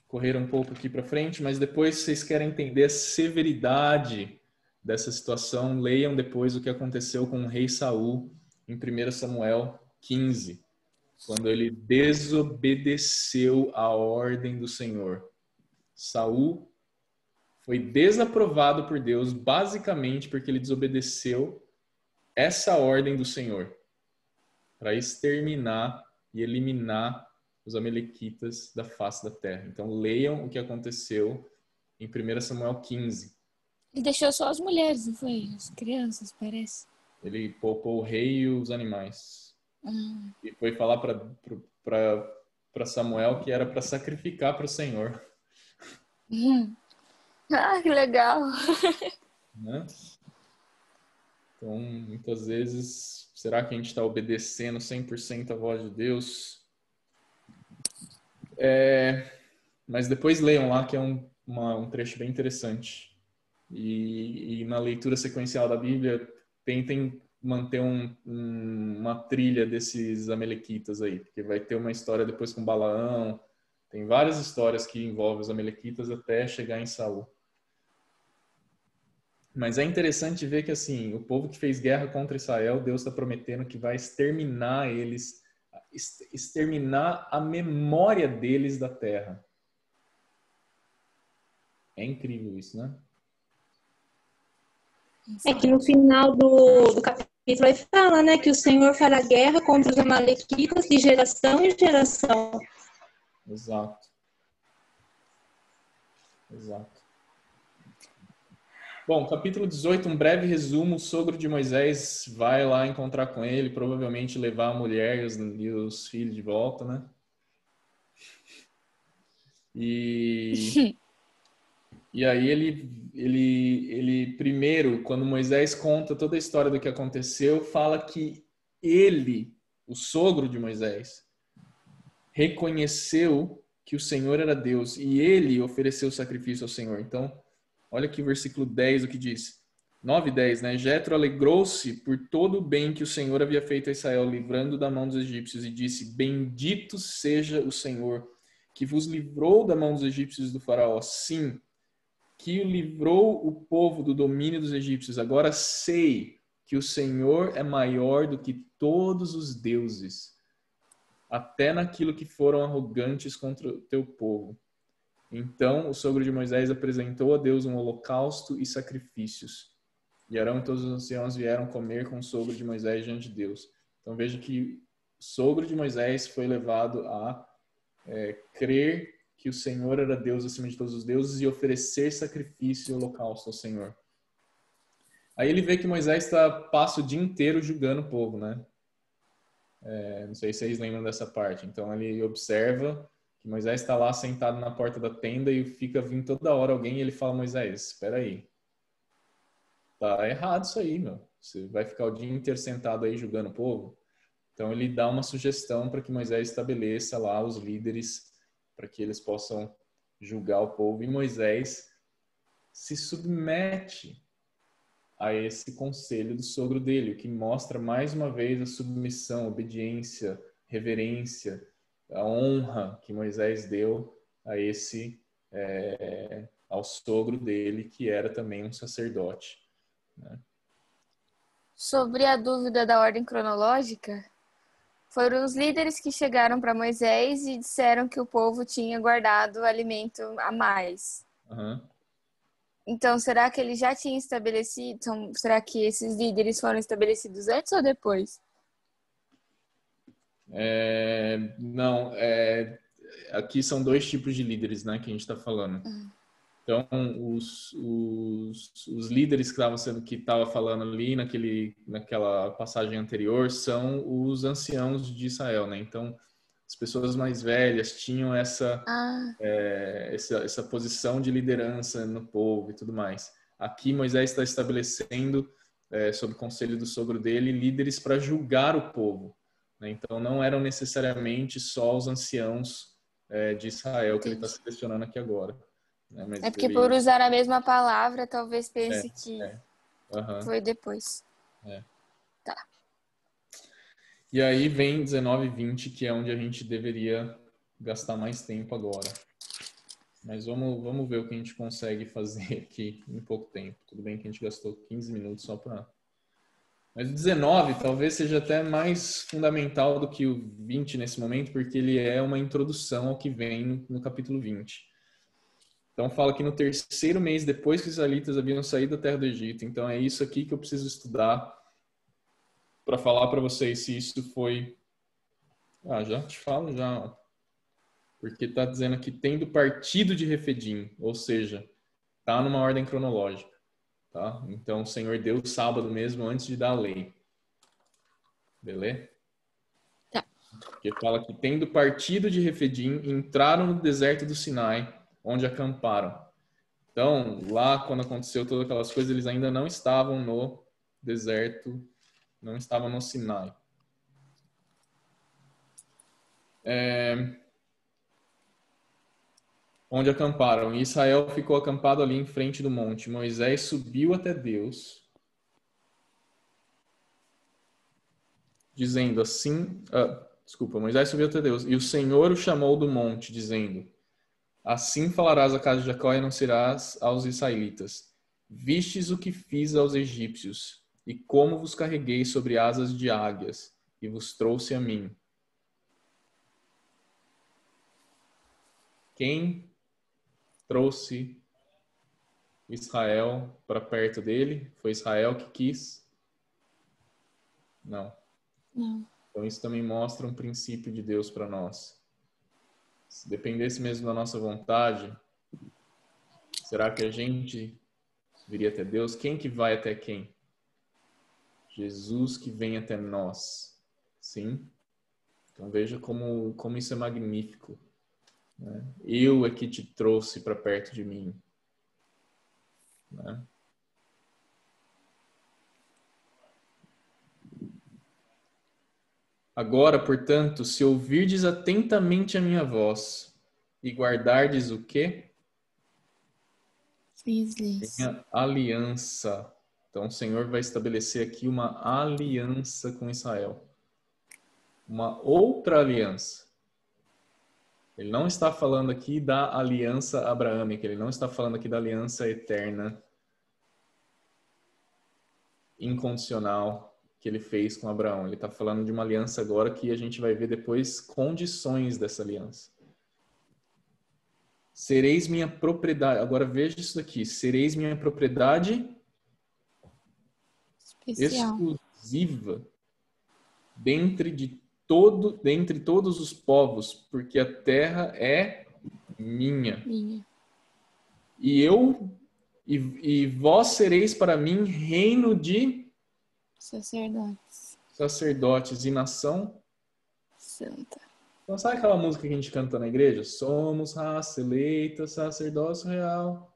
correr um pouco aqui para frente, mas depois vocês querem entender a severidade dessa situação, leiam depois o que aconteceu com o rei Saul em 1 Samuel 15, quando ele desobedeceu a ordem do Senhor. Saul foi desaprovado por Deus basicamente porque ele desobedeceu essa ordem do Senhor para exterminar e eliminar os amalequitas da face da terra. Então leiam o que aconteceu em 1 Samuel 15.
Ele deixou só as mulheres, não foi? As crianças, parece.
Ele poupou o rei e os animais. E foi falar para Samuel que era para sacrificar para o Senhor.
Ah, que legal.
Né? Então, muitas vezes, será que a gente está obedecendo 100% a voz de Deus? Mas depois leiam lá, que é um trecho bem interessante. E na leitura sequencial da Bíblia, tentem manter uma trilha desses amalequitas aí, porque vai ter uma história depois com Balaão, tem várias histórias que envolvem os amalequitas até chegar em Saul. Mas é interessante ver que assim, o povo que fez guerra contra Israel, Deus está prometendo que vai exterminar eles, exterminar a memória deles da terra. É incrível isso, né?
É que no final do capítulo aí fala, né, que o Senhor fará guerra contra os amalequitas de geração em geração.
Exato. Bom, capítulo 18, um breve resumo. O sogro de Moisés vai lá encontrar com ele, provavelmente levar a mulher e os filhos de volta, né? E aí ele primeiro, quando Moisés conta toda a história do que aconteceu, fala que ele, o sogro de Moisés, reconheceu que o Senhor era Deus e ele ofereceu sacrifício ao Senhor. Então, olha aqui o versículo 10, o que diz. 9 e 10, né? Jetro alegrou-se por todo o bem que o Senhor havia feito a Israel, livrando da mão dos egípcios, e disse: Bendito seja o Senhor, que vos livrou da mão dos egípcios e do faraó, sim, que livrou o povo do domínio dos egípcios. Agora sei que o Senhor é maior do que todos os deuses, até naquilo que foram arrogantes contra o teu povo. Então o sogro de Moisés apresentou a Deus um holocausto e sacrifícios. E Arão e todos os anciãos vieram comer com o sogro de Moisés diante de Deus. Então veja que o sogro de Moisés foi levado a crer que o Senhor era Deus acima de todos os deuses e oferecer sacrifício e holocausto ao Senhor. Aí ele vê que Moisés passa o dia inteiro julgando o povo, né? Não sei se vocês lembram dessa parte. Então ele observa que Moisés está lá sentado na porta da tenda e fica vindo toda hora alguém e ele fala: Moisés, espera aí. Tá errado isso aí, meu. Você vai ficar o dia inteiro sentado aí julgando o povo? Então ele dá uma sugestão para que Moisés estabeleça lá os líderes para que eles possam julgar o povo. E Moisés se submete a esse conselho do sogro dele, o que mostra mais uma vez a submissão, a obediência, reverência, a honra que Moisés deu a ao sogro dele, que era também um sacerdote, né?
Sobre a dúvida da ordem cronológica, foram os líderes que chegaram para Moisés e disseram que o povo tinha guardado alimento a mais.
Uhum.
Então, será que ele já tinha estabelecido? Será que esses líderes foram estabelecidos antes ou depois?
Não, aqui são dois tipos de líderes, né, que a gente está falando. Então, os líderes que estava falando ali naquela passagem anterior são os anciãos de Israel, né? Então, as pessoas mais velhas tinham essa posição de liderança no povo e tudo mais. Aqui Moisés está estabelecendo, sob o conselho do sogro dele, líderes para julgar o povo, né? Então, não eram necessariamente só os anciãos de Israel que ele está selecionando aqui agora. Mas
é porque por usar a mesma palavra, talvez pense que
Uhum.
foi depois. Tá.
E aí vem 19 e 20, que é onde a gente deveria gastar mais tempo agora. Mas vamos ver o que a gente consegue fazer aqui em pouco tempo. Tudo bem que a gente gastou 15 minutos só para... Mas o 19 talvez seja até mais fundamental do que o 20 nesse momento, porque ele é uma introdução ao que vem no capítulo 20. Então fala que no terceiro mês depois que os israelitas haviam saído da terra do Egito. Então é isso aqui que eu preciso estudar para falar para vocês se isso foi... já te falo já. Porque está dizendo aqui, tendo partido de Refidim, ou seja, está numa ordem cronológica. Tá? Então o Senhor deu o sábado mesmo antes de dar a lei. Beleza?
Tá.
Porque fala que tendo partido de Refidim, entraram no deserto do Sinai, onde acamparam. Então, lá quando aconteceu todas aquelas coisas, eles ainda não estavam no deserto, não estavam no Sinai. Onde acamparam. E Israel ficou acampado ali em frente do monte. Moisés subiu até Deus, dizendo assim... Moisés subiu até Deus. E o Senhor o chamou do monte, dizendo... Assim falarás à casa de Jacó e anunciarás aos israelitas: vistes o que fiz aos egípcios, e como vos carreguei sobre asas de águias, e vos trouxe a mim. Quem trouxe Israel para perto dele? Foi Israel que quis? Não. Então isso também mostra um princípio de Deus para nós. Se dependesse mesmo da nossa vontade, será que a gente viria até Deus? Quem que vai até quem? Jesus que vem até nós. Sim? Então veja como isso é magnífico, né? Eu é que te trouxe para perto de mim, né? Agora, portanto, se ouvirdes atentamente a minha voz e guardardes o quê? Minha aliança. Então o Senhor vai estabelecer aqui uma aliança com Israel. Uma outra aliança. Ele não está falando aqui da aliança abraâmica, ele não está falando aqui da aliança eterna, incondicional, que ele fez com Abraão. Ele está falando de uma aliança agora que a gente vai ver depois condições dessa aliança. Sereis minha propriedade. Agora veja isso daqui. Sereis minha propriedade
Especial.
exclusiva dentre todos os povos, porque a terra é minha.
Minha.
E vós sereis para mim reino de
Sacerdotes.
e nação
Santa.
Então, sabe aquela música que a gente canta na igreja? Somos raça eleita, sacerdócio real,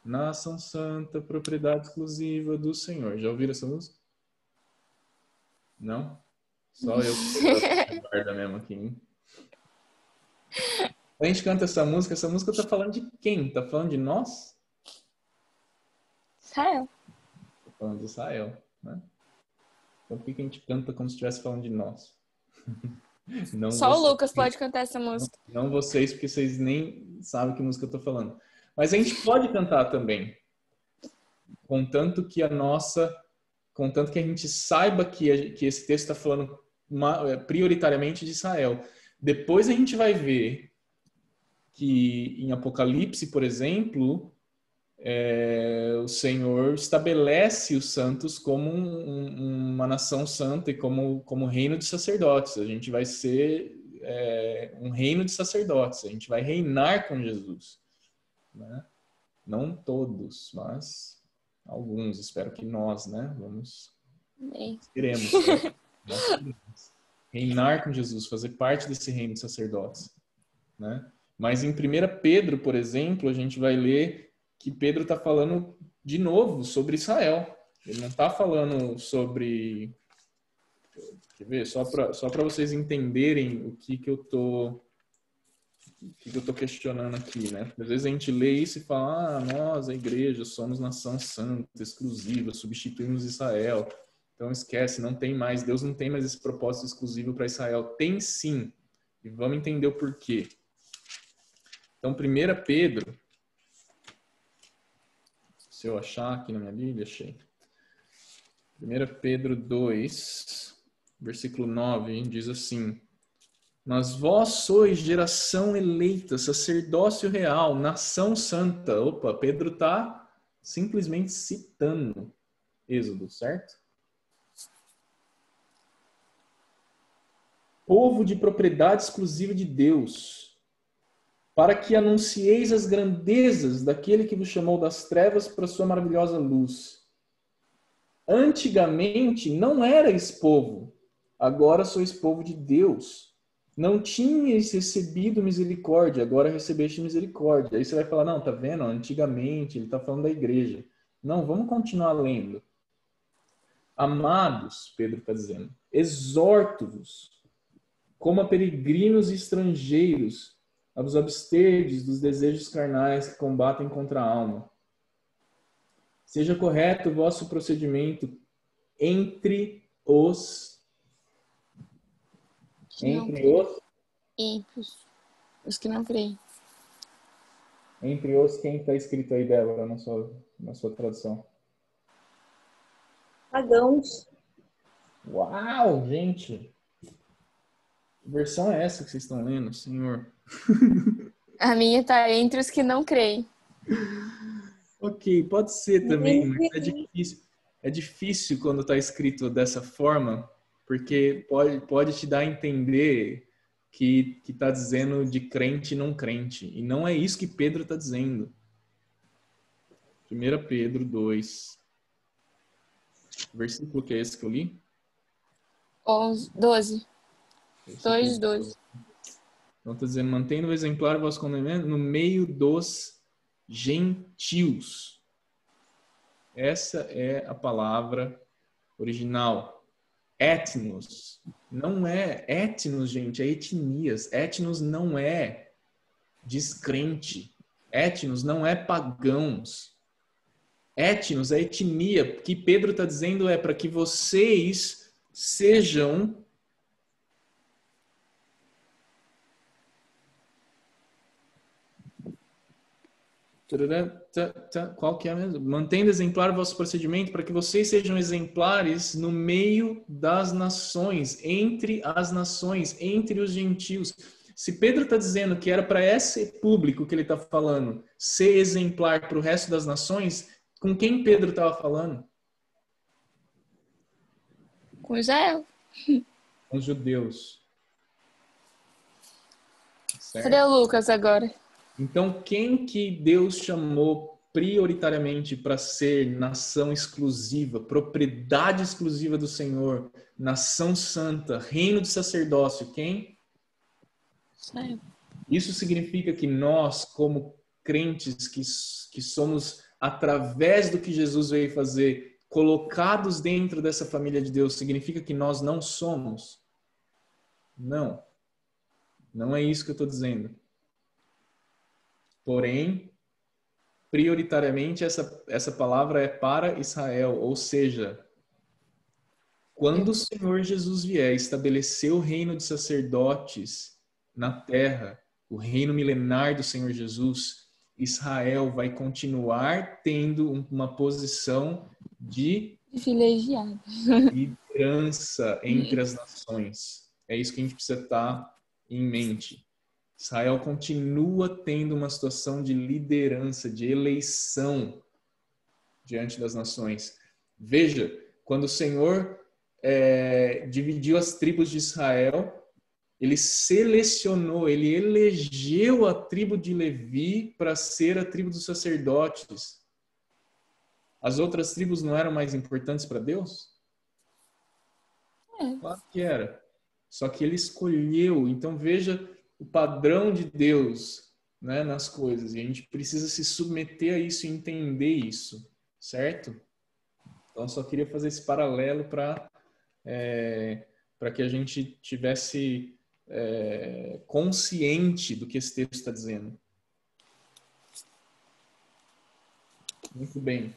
nação santa, propriedade exclusiva do Senhor. Já ouviram essa música? Não? Só eu que guarda mesmo aqui, hein? A gente canta essa música tá falando de quem? Tá falando de nós?
Israel.
Tá falando de Israel, né? Então por que a gente canta como se estivesse falando de nós? Não
Só
vocês,
o Lucas pode cantar essa música.
não vocês, porque vocês nem sabem que música eu tô falando. Mas a gente pode cantar também. Contanto que a gente saiba que esse texto está falando prioritariamente de Israel. Depois a gente vai ver que em Apocalipse, por exemplo, o Senhor estabelece os santos como uma nação santa e como reino de sacerdotes. A gente vai ser um reino de sacerdotes. A gente vai reinar com Jesus, né? Não todos, mas alguns. Espero que nós, né? Queremos, né? Nós queremos reinar com Jesus, fazer parte desse reino de sacerdotes, né? Mas em 1 Pedro, por exemplo, a gente vai ler que Pedro está falando de novo sobre Israel. Ele não está falando sobre... Quer ver? Só para vocês entenderem o que eu tô questionando aqui, né? Às vezes a gente lê isso e fala, nós, a igreja, somos nação santa, exclusiva, substituímos Israel. Então esquece, Deus não tem mais esse propósito exclusivo para Israel. Tem sim. E vamos entender o porquê. Então, 1 Pedro, se eu achar aqui na minha Bíblia, achei. 1 Pedro 2, versículo 9, diz assim: Mas vós sois geração eleita, sacerdócio real, nação santa. Opa, Pedro está simplesmente citando Êxodo, certo? Povo de propriedade exclusiva de Deus, para que anuncieis as grandezas daquele que vos chamou das trevas para a sua maravilhosa luz. Antigamente não erais povo, agora sois povo de Deus. Não tinhas recebido misericórdia, agora recebeste misericórdia. Aí você vai falar, não, tá vendo? Antigamente, ele está falando da igreja. Não, vamos continuar lendo. Amados, Pedro está dizendo, exorto-vos, como a peregrinos e estrangeiros, a vos absterdes dos desejos carnais que combatem contra a alma. Seja correto o vosso procedimento entre os
ímpios, os que não creem.
Entre os, quem está escrito aí, Débora, na sua tradução?
Pagãos.
Uau, gente! Que versão é essa que vocês estão lendo, Senhor?
A minha está entre os que não creem.
Ok, pode ser também, mas é difícil quando está escrito dessa forma, porque pode te dar a entender que está dizendo de crente e não crente. E não é isso que Pedro está dizendo. 1 Pedro 2. Versículo que é esse que eu li?
12. 2:12.
Então está dizendo, mantendo o exemplar vosso conhecimento no meio dos gentios. Essa é a palavra original. Etnos. Não é etnos, gente, é etnias. Etnos não é descrente. Etnos não é pagãos. Etnos é etnia. O que Pedro está dizendo é para que vocês sejam Qual que é mesmo? Mantendo exemplar o vosso procedimento para que vocês sejam exemplares no meio das nações, entre as nações, entre os gentios. Se Pedro está dizendo que era para esse público que ele está falando ser exemplar para o resto das nações, com quem Pedro estava falando?
Com Israel.
Com os judeus.
Cadê
Certo?
o Lucas agora?
Então, quem que Deus chamou prioritariamente para ser nação exclusiva, propriedade exclusiva do Senhor, nação santa, reino de sacerdócio? Quem?
Israel.
Isso significa que nós, como crentes que somos, através do que Jesus veio fazer, colocados dentro dessa família de Deus, significa que nós não somos? Não. Não é isso que eu estou dizendo. Porém, prioritariamente, essa palavra é para Israel, ou seja, quando o Senhor Jesus vier estabelecer o reino de sacerdotes na terra, o reino milenar do Senhor Jesus, Israel vai continuar tendo uma posição de
Privilegiado.
liderança entre as nações. É isso que a gente precisa estar em mente. Israel continua tendo uma situação de liderança, de eleição diante das nações. Veja, quando o Senhor dividiu as tribos de Israel, ele selecionou, ele elegeu a tribo de Levi para ser a tribo dos sacerdotes. As outras tribos não eram mais importantes para Deus? Claro que era. Só que ele escolheu. Então veja o padrão de Deus, né, nas coisas. E a gente precisa se submeter a isso e entender isso, certo? Então só queria fazer esse paralelo para que a gente tivesse consciente do que esse texto está dizendo. Muito bem.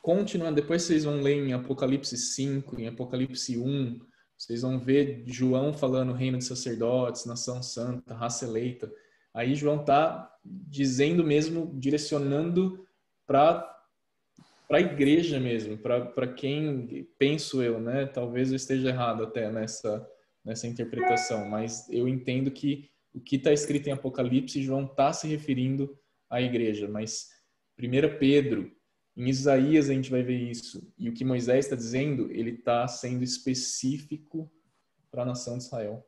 Continuando, depois vocês vão ler em Apocalipse 5, em Apocalipse 1, vocês vão ver João falando reino de sacerdotes, nação santa, raça eleita. Aí João está dizendo mesmo, direcionando para a igreja mesmo, para quem, penso eu, né? Talvez eu esteja errado até nessa interpretação, mas eu entendo que o que está escrito em Apocalipse, João está se referindo à igreja, mas 1 Pedro, em Isaías a gente vai ver isso. E o que Moisés está dizendo, ele está sendo específico para a nação de Israel.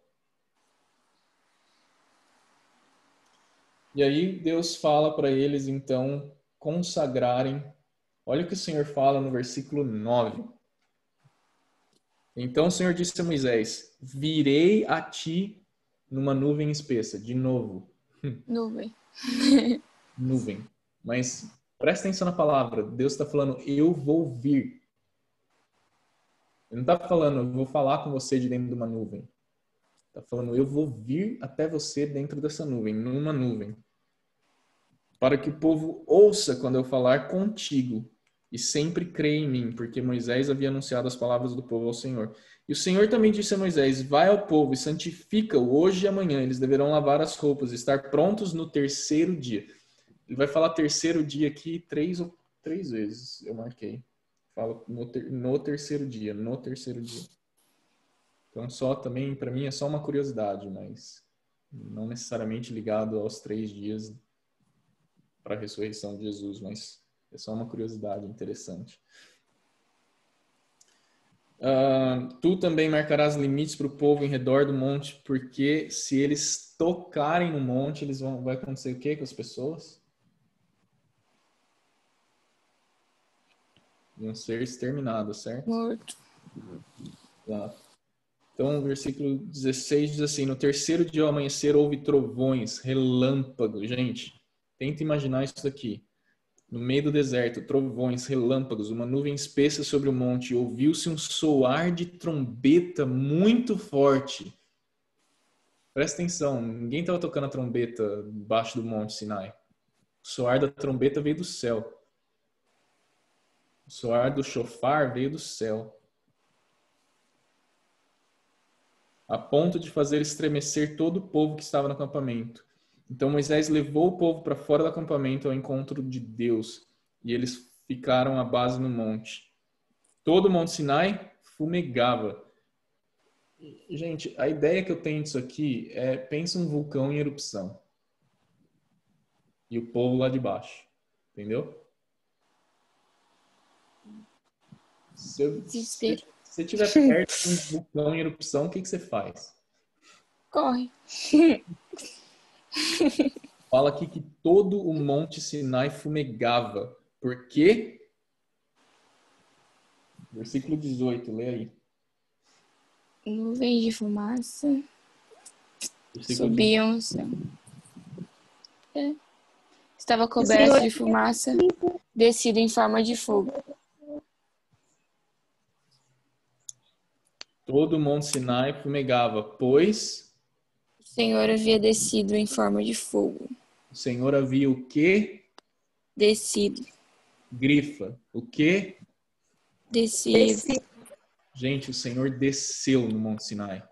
E aí Deus fala para eles, então, consagrarem. Olha o que o Senhor fala no versículo 9. Então o Senhor disse a Moisés, virei a ti numa nuvem espessa. De novo.
Nuvem.
Nuvem. Mas presta atenção na palavra. Deus está falando, eu vou vir. Ele não está falando, eu vou falar com você de dentro de uma nuvem. Está falando, eu vou vir até você dentro dessa nuvem, numa nuvem. Para que o povo ouça quando eu falar contigo e sempre creia em mim, porque Moisés havia anunciado as palavras do povo ao Senhor. E o Senhor também disse a Moisés, vai ao povo e santifica-o hoje e amanhã. Eles deverão lavar as roupas e estar prontos no terceiro dia. Ele vai falar terceiro dia aqui três vezes, eu marquei. Fala no terceiro dia, no terceiro dia. Então só também, para mim, é só uma curiosidade, mas não necessariamente ligado aos 3 dias para a ressurreição de Jesus, mas é só uma curiosidade interessante. Tu também marcarás limites para o povo em redor do monte, porque se eles tocarem no monte, vai acontecer o quê com as pessoas? Vão ser exterminados, certo?
Morto.
Exato. Então, o versículo 16 diz assim, no terceiro dia ao amanhecer houve trovões, relâmpagos. Gente, tenta imaginar isso daqui. No meio do deserto, trovões, relâmpagos, uma nuvem espessa sobre o monte, e ouviu-se um soar de trombeta muito forte. Presta atenção, ninguém estava tocando a trombeta embaixo do monte Sinai. O soar da trombeta veio do céu. O soar do chofar veio do céu. A ponto de fazer estremecer todo o povo que estava no acampamento. Então Moisés levou o povo para fora do acampamento ao encontro de Deus, e eles ficaram à base no monte. Todo o Monte Sinai fumegava. Gente, a ideia que eu tenho disso aqui é, pensa um vulcão em erupção. E o povo lá de baixo. Entendeu? Se você estiver perto de um vulcão em erupção, o que você faz?
Corre.
Fala aqui que todo o Monte Sinai fumegava. Por quê? Versículo 18, lê aí.
Nuvens de fumaça
Versículo
subiam ao céu. Estava coberto de fumaça, descido em forma de fogo.
Todo o Monte Sinai fumegava, pois
O Senhor havia descido em forma de fogo.
o Senhor havia o quê?
Descido.
Grifa. O quê?
Descido.
Gente, o Senhor desceu no Monte Sinai.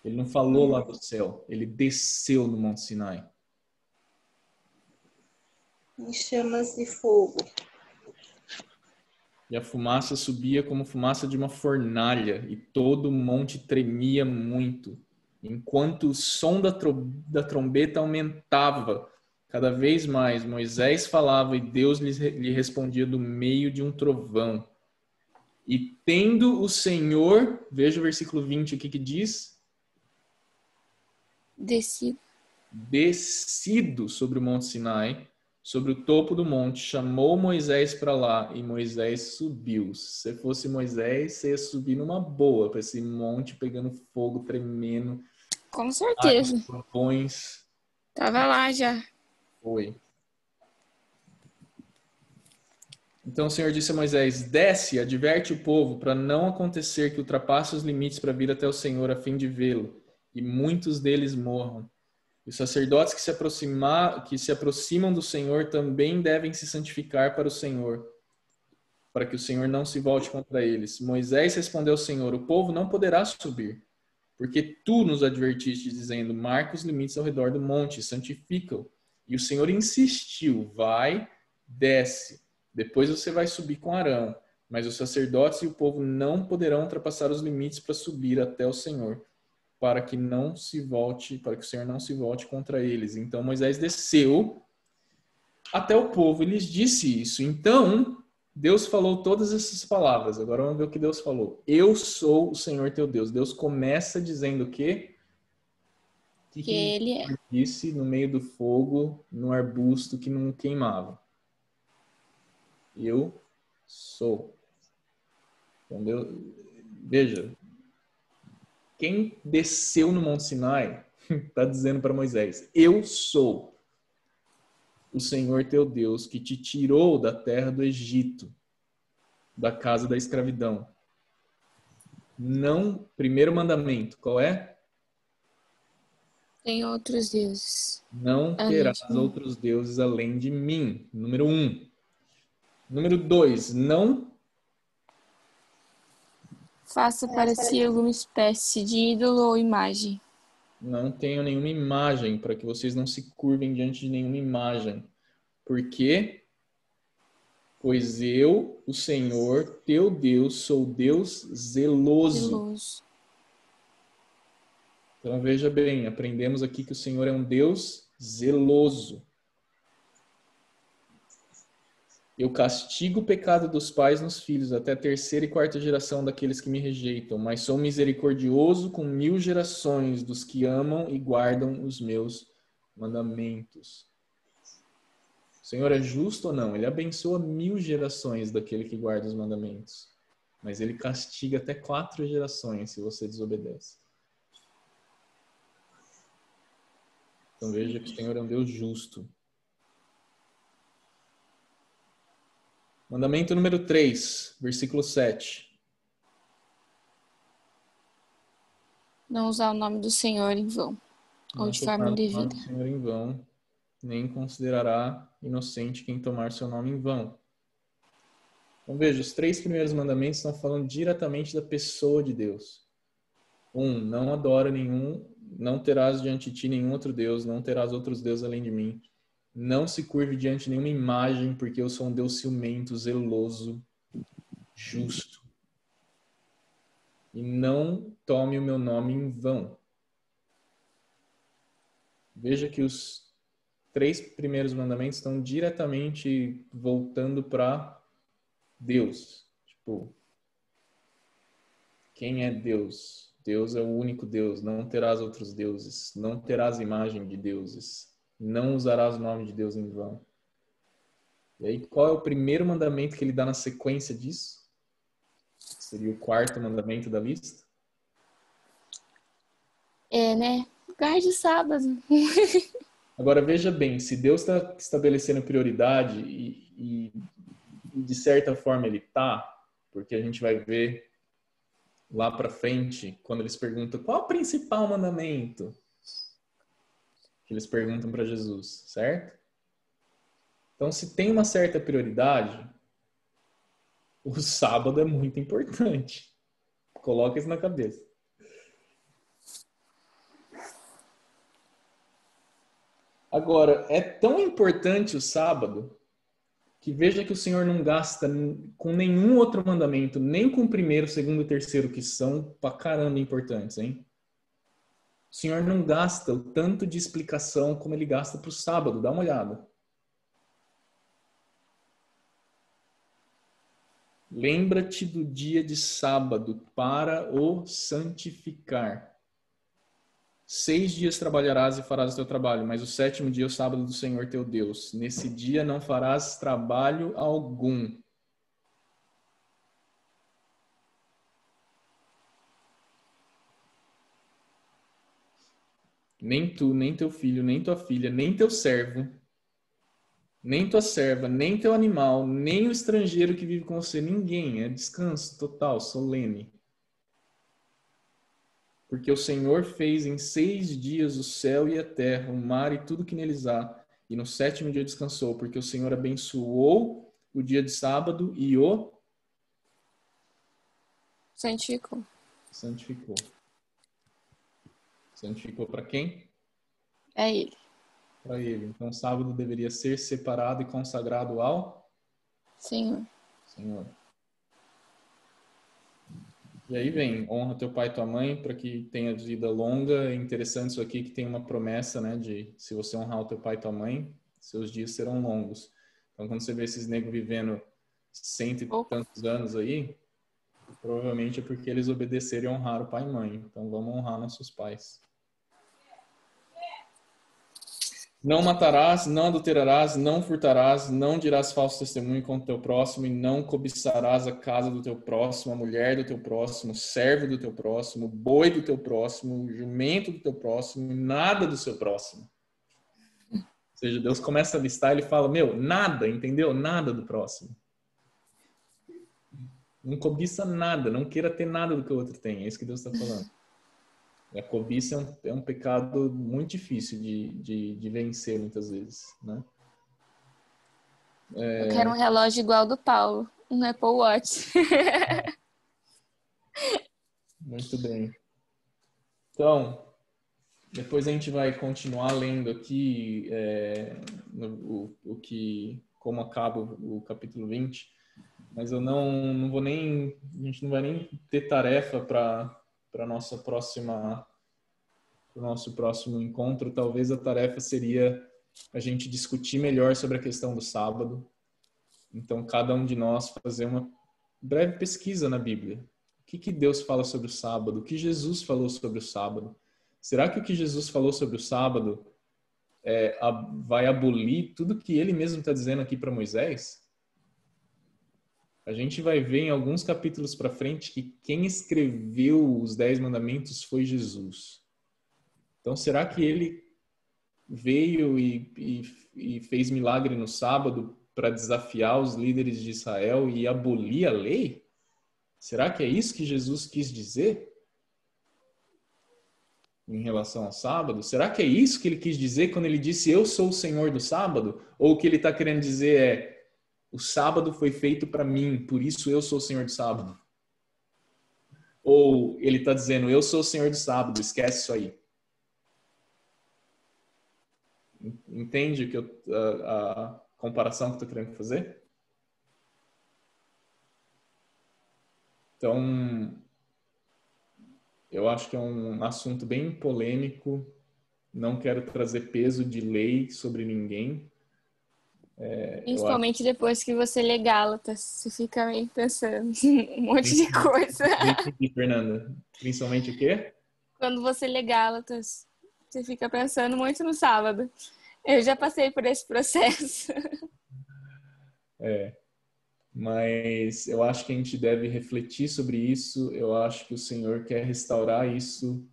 Ele não falou lá do céu. Ele desceu no Monte Sinai.
Em chamas de fogo.
E a fumaça subia como fumaça de uma fornalha, e todo o monte tremia muito, enquanto o som da trombeta aumentava cada vez mais. Moisés falava e Deus lhe respondia do meio de um trovão. E tendo o Senhor, veja o versículo 20 aqui que diz, descido sobre o Monte Sinai, sobre o topo do monte, chamou Moisés para lá e Moisés subiu. Se você fosse Moisés, você ia subir numa boa para esse monte pegando fogo, tremendo.
Com certeza.
Trovões.
Tava lá já.
Foi. Então o Senhor disse a Moisés, desce, adverte o povo para não acontecer que ultrapasse os limites para vir até o Senhor a fim de vê-lo, e muitos deles morram. E os sacerdotes que se aproximam do Senhor também devem se santificar para o Senhor, para que o Senhor não se volte contra eles. Moisés respondeu ao Senhor, o povo não poderá subir, porque tu nos advertiste, dizendo, marca os limites ao redor do monte, santifica-o. E o Senhor insistiu, vai, desce, depois você vai subir com Arão, mas os sacerdotes e o povo não poderão ultrapassar os limites para subir até o Senhor, para que o Senhor não se volte contra eles. Então Moisés desceu até o povo e lhes disse isso. Então Deus falou todas essas palavras. Agora vamos ver o que Deus falou. Eu sou o Senhor teu Deus. Deus começa dizendo o quê?
Que ele é.
Disse no meio do fogo, no arbusto que não queimava. Eu sou. Então, Deus, veja, quem desceu no Monte Sinai está dizendo para Moisés, eu sou o Senhor teu Deus que te tirou da terra do Egito, da casa da escravidão. Não, primeiro mandamento, qual é?
Tem outros deuses.
Não terás outros deuses além de mim. Número 1. Número 2, não
faça para si alguma espécie de ídolo ou imagem.
Não tenham nenhuma imagem, para que vocês não se curvem diante de nenhuma imagem. Por quê? Pois eu, o Senhor, teu Deus, sou Deus zeloso. Então veja bem, aprendemos aqui que o Senhor é um Deus zeloso. Eu castigo o pecado dos pais nos filhos, até a terceira e quarta geração daqueles que me rejeitam, mas sou misericordioso com 1000 gerações dos que amam e guardam os meus mandamentos. O Senhor é justo ou não? Ele abençoa 1000 gerações daquele que guarda os mandamentos, mas ele castiga até 4 gerações se você desobedece. Então veja que o Senhor é um Deus justo. Mandamento número 3, versículo 7.
Não usar o nome do Senhor em vão, ou de forma indevida.
Não tocar o nome do Senhor em vão, nem considerará inocente quem tomar seu nome em vão. Então veja, os 3 primeiros mandamentos estão falando diretamente da pessoa de Deus. 1, não adora nenhum não terás diante de ti nenhum outro Deus, não terás outros deuses além de mim. Não se curve diante de nenhuma imagem, porque eu sou um Deus ciumento, zeloso, justo. E não tome o meu nome em vão. Veja que os 3 primeiros mandamentos estão diretamente voltando para Deus. Tipo, quem é Deus? Deus é o único Deus. Não terás outros deuses. Não terás imagem de deuses. Não usarás o nome de Deus em vão. E aí, qual é o primeiro mandamento que ele dá na sequência disso? Seria o 4º mandamento da lista?
Né? Guarde o sábado.
Agora, veja bem, se Deus está estabelecendo prioridade e de certa forma ele está, porque a gente vai ver lá para frente, quando eles perguntam qual é o principal mandamento, que eles perguntam para Jesus, certo? Então, se tem uma certa prioridade, o sábado é muito importante. Coloca isso na cabeça. Agora, é tão importante o sábado que veja que o Senhor não gasta com nenhum outro mandamento, nem com o 1º, 2º e 3º, que são pra caramba importantes, hein? O Senhor não gasta o tanto de explicação como ele gasta pro sábado. Dá uma olhada. Lembra-te do dia de sábado para o santificar. 6 dias trabalharás e farás o teu trabalho, mas o 7º dia é o sábado do Senhor teu Deus. Nesse dia não farás trabalho algum. Nem tu, nem teu filho, nem tua filha, nem teu servo, nem tua serva, nem teu animal, nem o estrangeiro que vive com você. Ninguém. É descanso total, solene. Porque o Senhor fez em 6 dias o céu e a terra, o mar e tudo que neles há. E no 7º dia descansou, porque o Senhor abençoou o dia de sábado e o
Santificou.
santificou. Santificou para quem?
É ele.
Para ele. Então, o sábado deveria ser separado e consagrado ao
Senhor.
Senhor. E aí vem, honra teu pai e tua mãe para que tenha vida longa. É interessante isso aqui que tem uma promessa, né, de se você honrar o teu pai e tua mãe, seus dias serão longos. Então, quando você vê esses negros vivendo 100 e tantos anos aí, provavelmente é porque eles obedeceram e honraram o pai e mãe. Então, vamos honrar nossos pais. Não matarás, não adulterarás, não furtarás, não dirás falso testemunho contra o teu próximo e não cobiçarás a casa do teu próximo, a mulher do teu próximo, o servo do teu próximo, o boi do teu próximo, o jumento do teu próximo e nada do seu próximo. Ou seja, Deus começa a listar e ele fala, nada, entendeu? Nada do próximo. Não cobiça nada, não queira ter nada do que o outro tem. É isso que Deus está falando. A cobiça é um pecado muito difícil de vencer muitas vezes, né?
Eu quero um relógio igual ao do Paulo, um Apple Watch.
Muito bem. Então, depois a gente vai continuar lendo aqui como acaba o capítulo 20, mas eu não vou nem, a gente não vai nem ter tarefa para nosso próximo encontro. Talvez a tarefa seria a gente discutir melhor sobre a questão do sábado. Então, cada um de nós fazer uma breve pesquisa na Bíblia. O que Deus fala sobre o sábado? O que Jesus falou sobre o sábado? Será que o que Jesus falou sobre o sábado vai abolir tudo que ele mesmo está dizendo aqui para Moisés? A gente vai ver em alguns capítulos para frente que quem escreveu os 10 mandamentos foi Jesus. Então, será que ele veio e fez milagre no sábado para desafiar os líderes de Israel e abolir a lei? Será que é isso que Jesus quis dizer em relação ao sábado? Será que é isso que ele quis dizer quando ele disse eu sou o Senhor do sábado? Ou o que ele está querendo dizer é o sábado foi feito para mim, por isso eu sou o Senhor do sábado? Ou ele está dizendo eu sou o Senhor do sábado, esquece isso aí? Entende a comparação que eu estou querendo fazer? Então, eu acho que é um assunto bem polêmico. Não quero trazer peso de lei sobre ninguém.
Principalmente depois que você lê Gálatas, você fica meio pensando um monte de coisa.
E Fernanda, principalmente o quê?
Quando você lê Gálatas, você fica pensando muito no sábado. Eu já passei por esse processo.
Mas eu acho que a gente deve refletir sobre isso. Eu acho que o Senhor quer restaurar isso.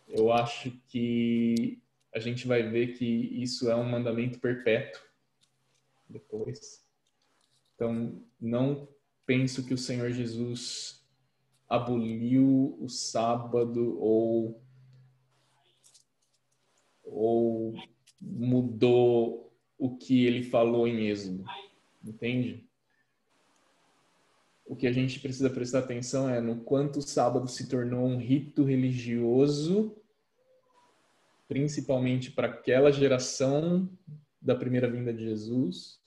Eu acho que a gente vai ver que isso é um mandamento perpétuo depois. Então, não penso que o Senhor Jesus aboliu o sábado ou mudou o que ele falou em Êxodo, entende? O que a gente precisa prestar atenção é no quanto o sábado se tornou um rito religioso, principalmente para aquela geração da primeira vinda de Jesus,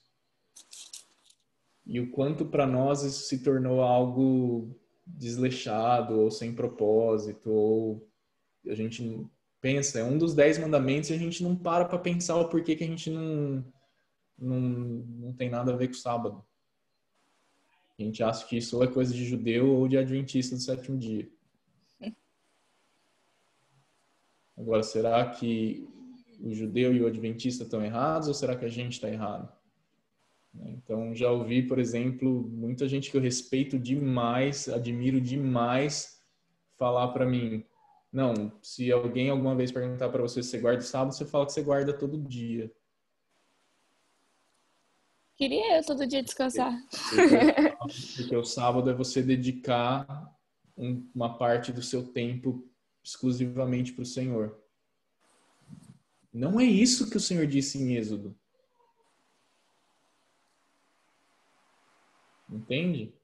e o quanto para nós isso se tornou algo desleixado ou sem propósito, ou a gente pensa, é um dos 10 mandamentos e a gente não para pensar o porquê que a gente não tem nada a ver com o sábado. A gente acha que isso ou é coisa de judeu ou de adventista do sétimo dia. Agora, será que o judeu e o adventista estão errados ou será que a gente está errado? Então, já ouvi, por exemplo, muita gente que eu respeito demais, admiro demais, falar para mim, não, se alguém alguma vez perguntar para você se você guarda o sábado, você fala que você guarda todo dia.
Queria eu todo dia descansar.
Porque o sábado é você dedicar uma parte do seu tempo exclusivamente para o Senhor. Não é isso que o Senhor disse em Êxodo. Entende?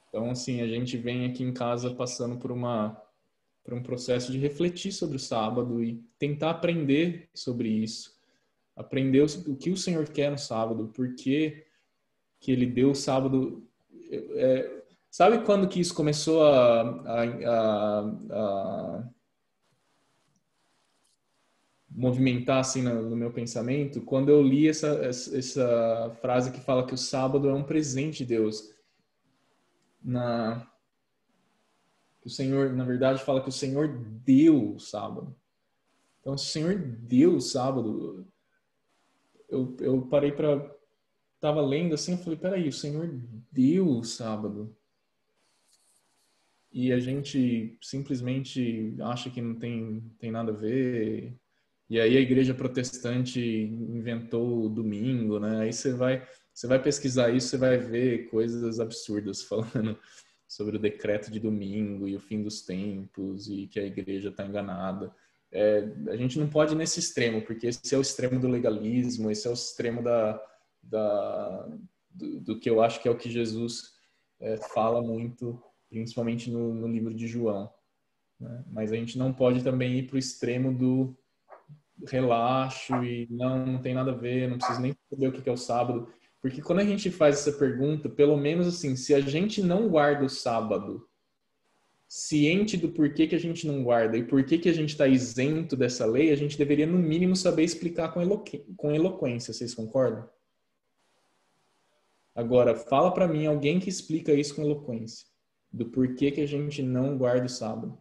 Então, assim, a gente vem aqui em casa passando por um processo de refletir sobre o sábado e tentar aprender sobre isso. Aprender o que o Senhor quer no sábado, por que ele deu o sábado. Sabe quando que isso começou a movimentar assim no meu pensamento? Quando eu li essa frase que fala que o sábado é um presente de Deus. O Senhor, na verdade, fala que o Senhor deu o sábado. Então, se o Senhor deu o sábado, eu parei para... Estava lendo assim, eu falei, peraí, o Senhor deu o sábado. E a gente simplesmente acha que não tem nada a ver. E aí a igreja protestante inventou o domingo, né? Aí você vai pesquisar isso, você vai ver coisas absurdas falando sobre o decreto de domingo e o fim dos tempos e que a igreja está enganada. A gente não pode ir nesse extremo, porque esse é o extremo do legalismo, esse é o extremo do que eu acho que é o que Jesus fala muito, principalmente no livro de João. Né? Mas a gente não pode também ir para o extremo do relaxo e não tem nada a ver, não preciso nem saber o que é o sábado. Porque quando a gente faz essa pergunta, pelo menos assim, se a gente não guarda o sábado, ciente do porquê que a gente não guarda e porquê que a gente está isento dessa lei, a gente deveria, no mínimo, saber explicar com eloquência. Vocês concordam? Agora, fala para mim alguém que explica isso com eloquência. Do porquê que a gente não guarda o sábado.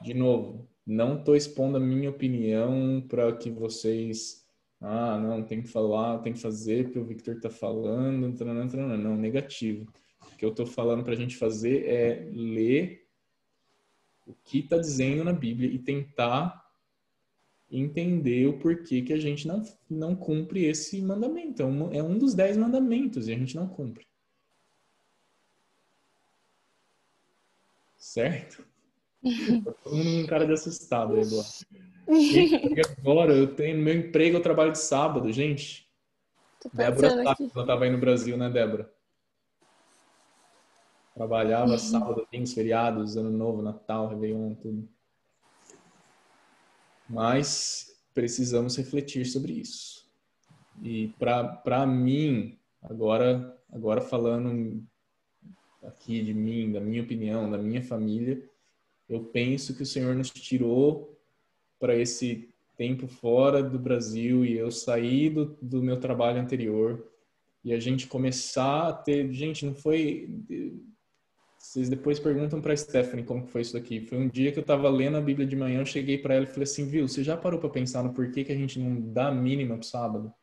De novo, não estou expondo a minha opinião para que vocês... não, tem que falar, tem que fazer porque o Victor está falando. Não, negativo. O que eu estou falando para a gente fazer é ler o que está dizendo na Bíblia e tentar entender o porquê que a gente não cumpre esse mandamento. É um dos 10 mandamentos e a gente não cumpre. Certo? Todo mundo com cara de assustado aí, Eduardo. Agora, no meu emprego eu trabalho de sábado, gente. Débora sabe que ela estava aí no Brasil, né, Débora? Trabalhava sábado, domingos, feriados, Ano Novo, Natal, Réveillon, tudo. Mas precisamos refletir sobre isso. E para mim, agora falando aqui de mim, da minha opinião, da minha família, eu penso que o Senhor nos tirou para esse tempo fora do Brasil e eu saí do meu trabalho anterior e a gente começar a ter... Gente, não foi... Vocês depois perguntam para a Stephanie como que foi isso daqui. Foi um dia que eu estava lendo a Bíblia de manhã, eu cheguei para ela e falei assim, viu, você já parou para pensar no porquê que a gente não dá a mínima pro sábado?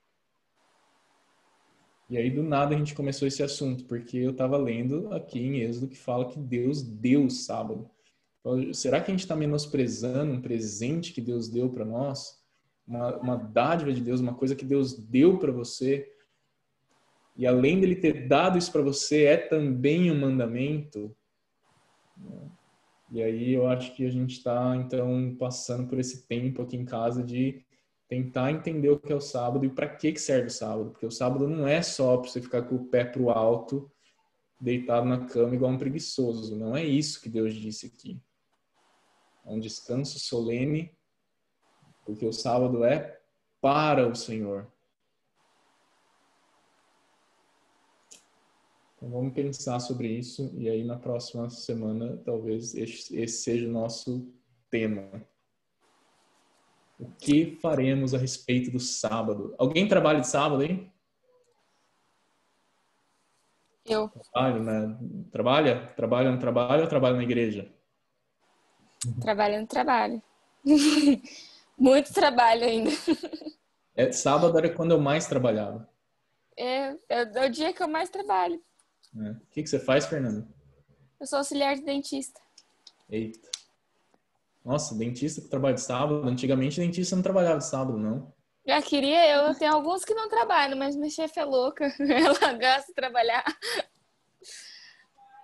E aí, do nada, a gente começou esse assunto, porque eu estava lendo aqui em Êxodo que fala que Deus deu o sábado. Então, será que a gente está menosprezando um presente que Deus deu para nós? Uma dádiva de Deus, uma coisa que Deus deu para você? E além dele ter dado isso para você, é também um mandamento. E aí eu acho que a gente está, então, passando por esse tempo aqui em casa de tentar entender o que é o sábado e para que serve o sábado. Porque o sábado não é só para você ficar com o pé para o alto, deitado na cama igual um preguiçoso. Não é isso que Deus disse aqui. É um descanso solene, porque o sábado é para o Senhor. Então vamos pensar sobre isso e aí na próxima semana talvez esse seja o nosso tema. O que faremos a respeito do sábado? Alguém trabalha de sábado, hein?
Eu.
Trabalho, né? Trabalha? Trabalha no trabalho ou trabalha na igreja?
Trabalho no trabalho. Muito trabalho ainda.
Sábado era quando eu mais trabalhava.
É o dia que eu mais trabalho.
O que você faz, Fernanda?
Eu sou auxiliar de dentista.
Eita. Nossa, dentista que trabalha de sábado. Antigamente, dentista não trabalhava de sábado, não.
Já queria eu. Tem alguns que não trabalham, mas minha chefe é louca. Ela gosta de trabalhar.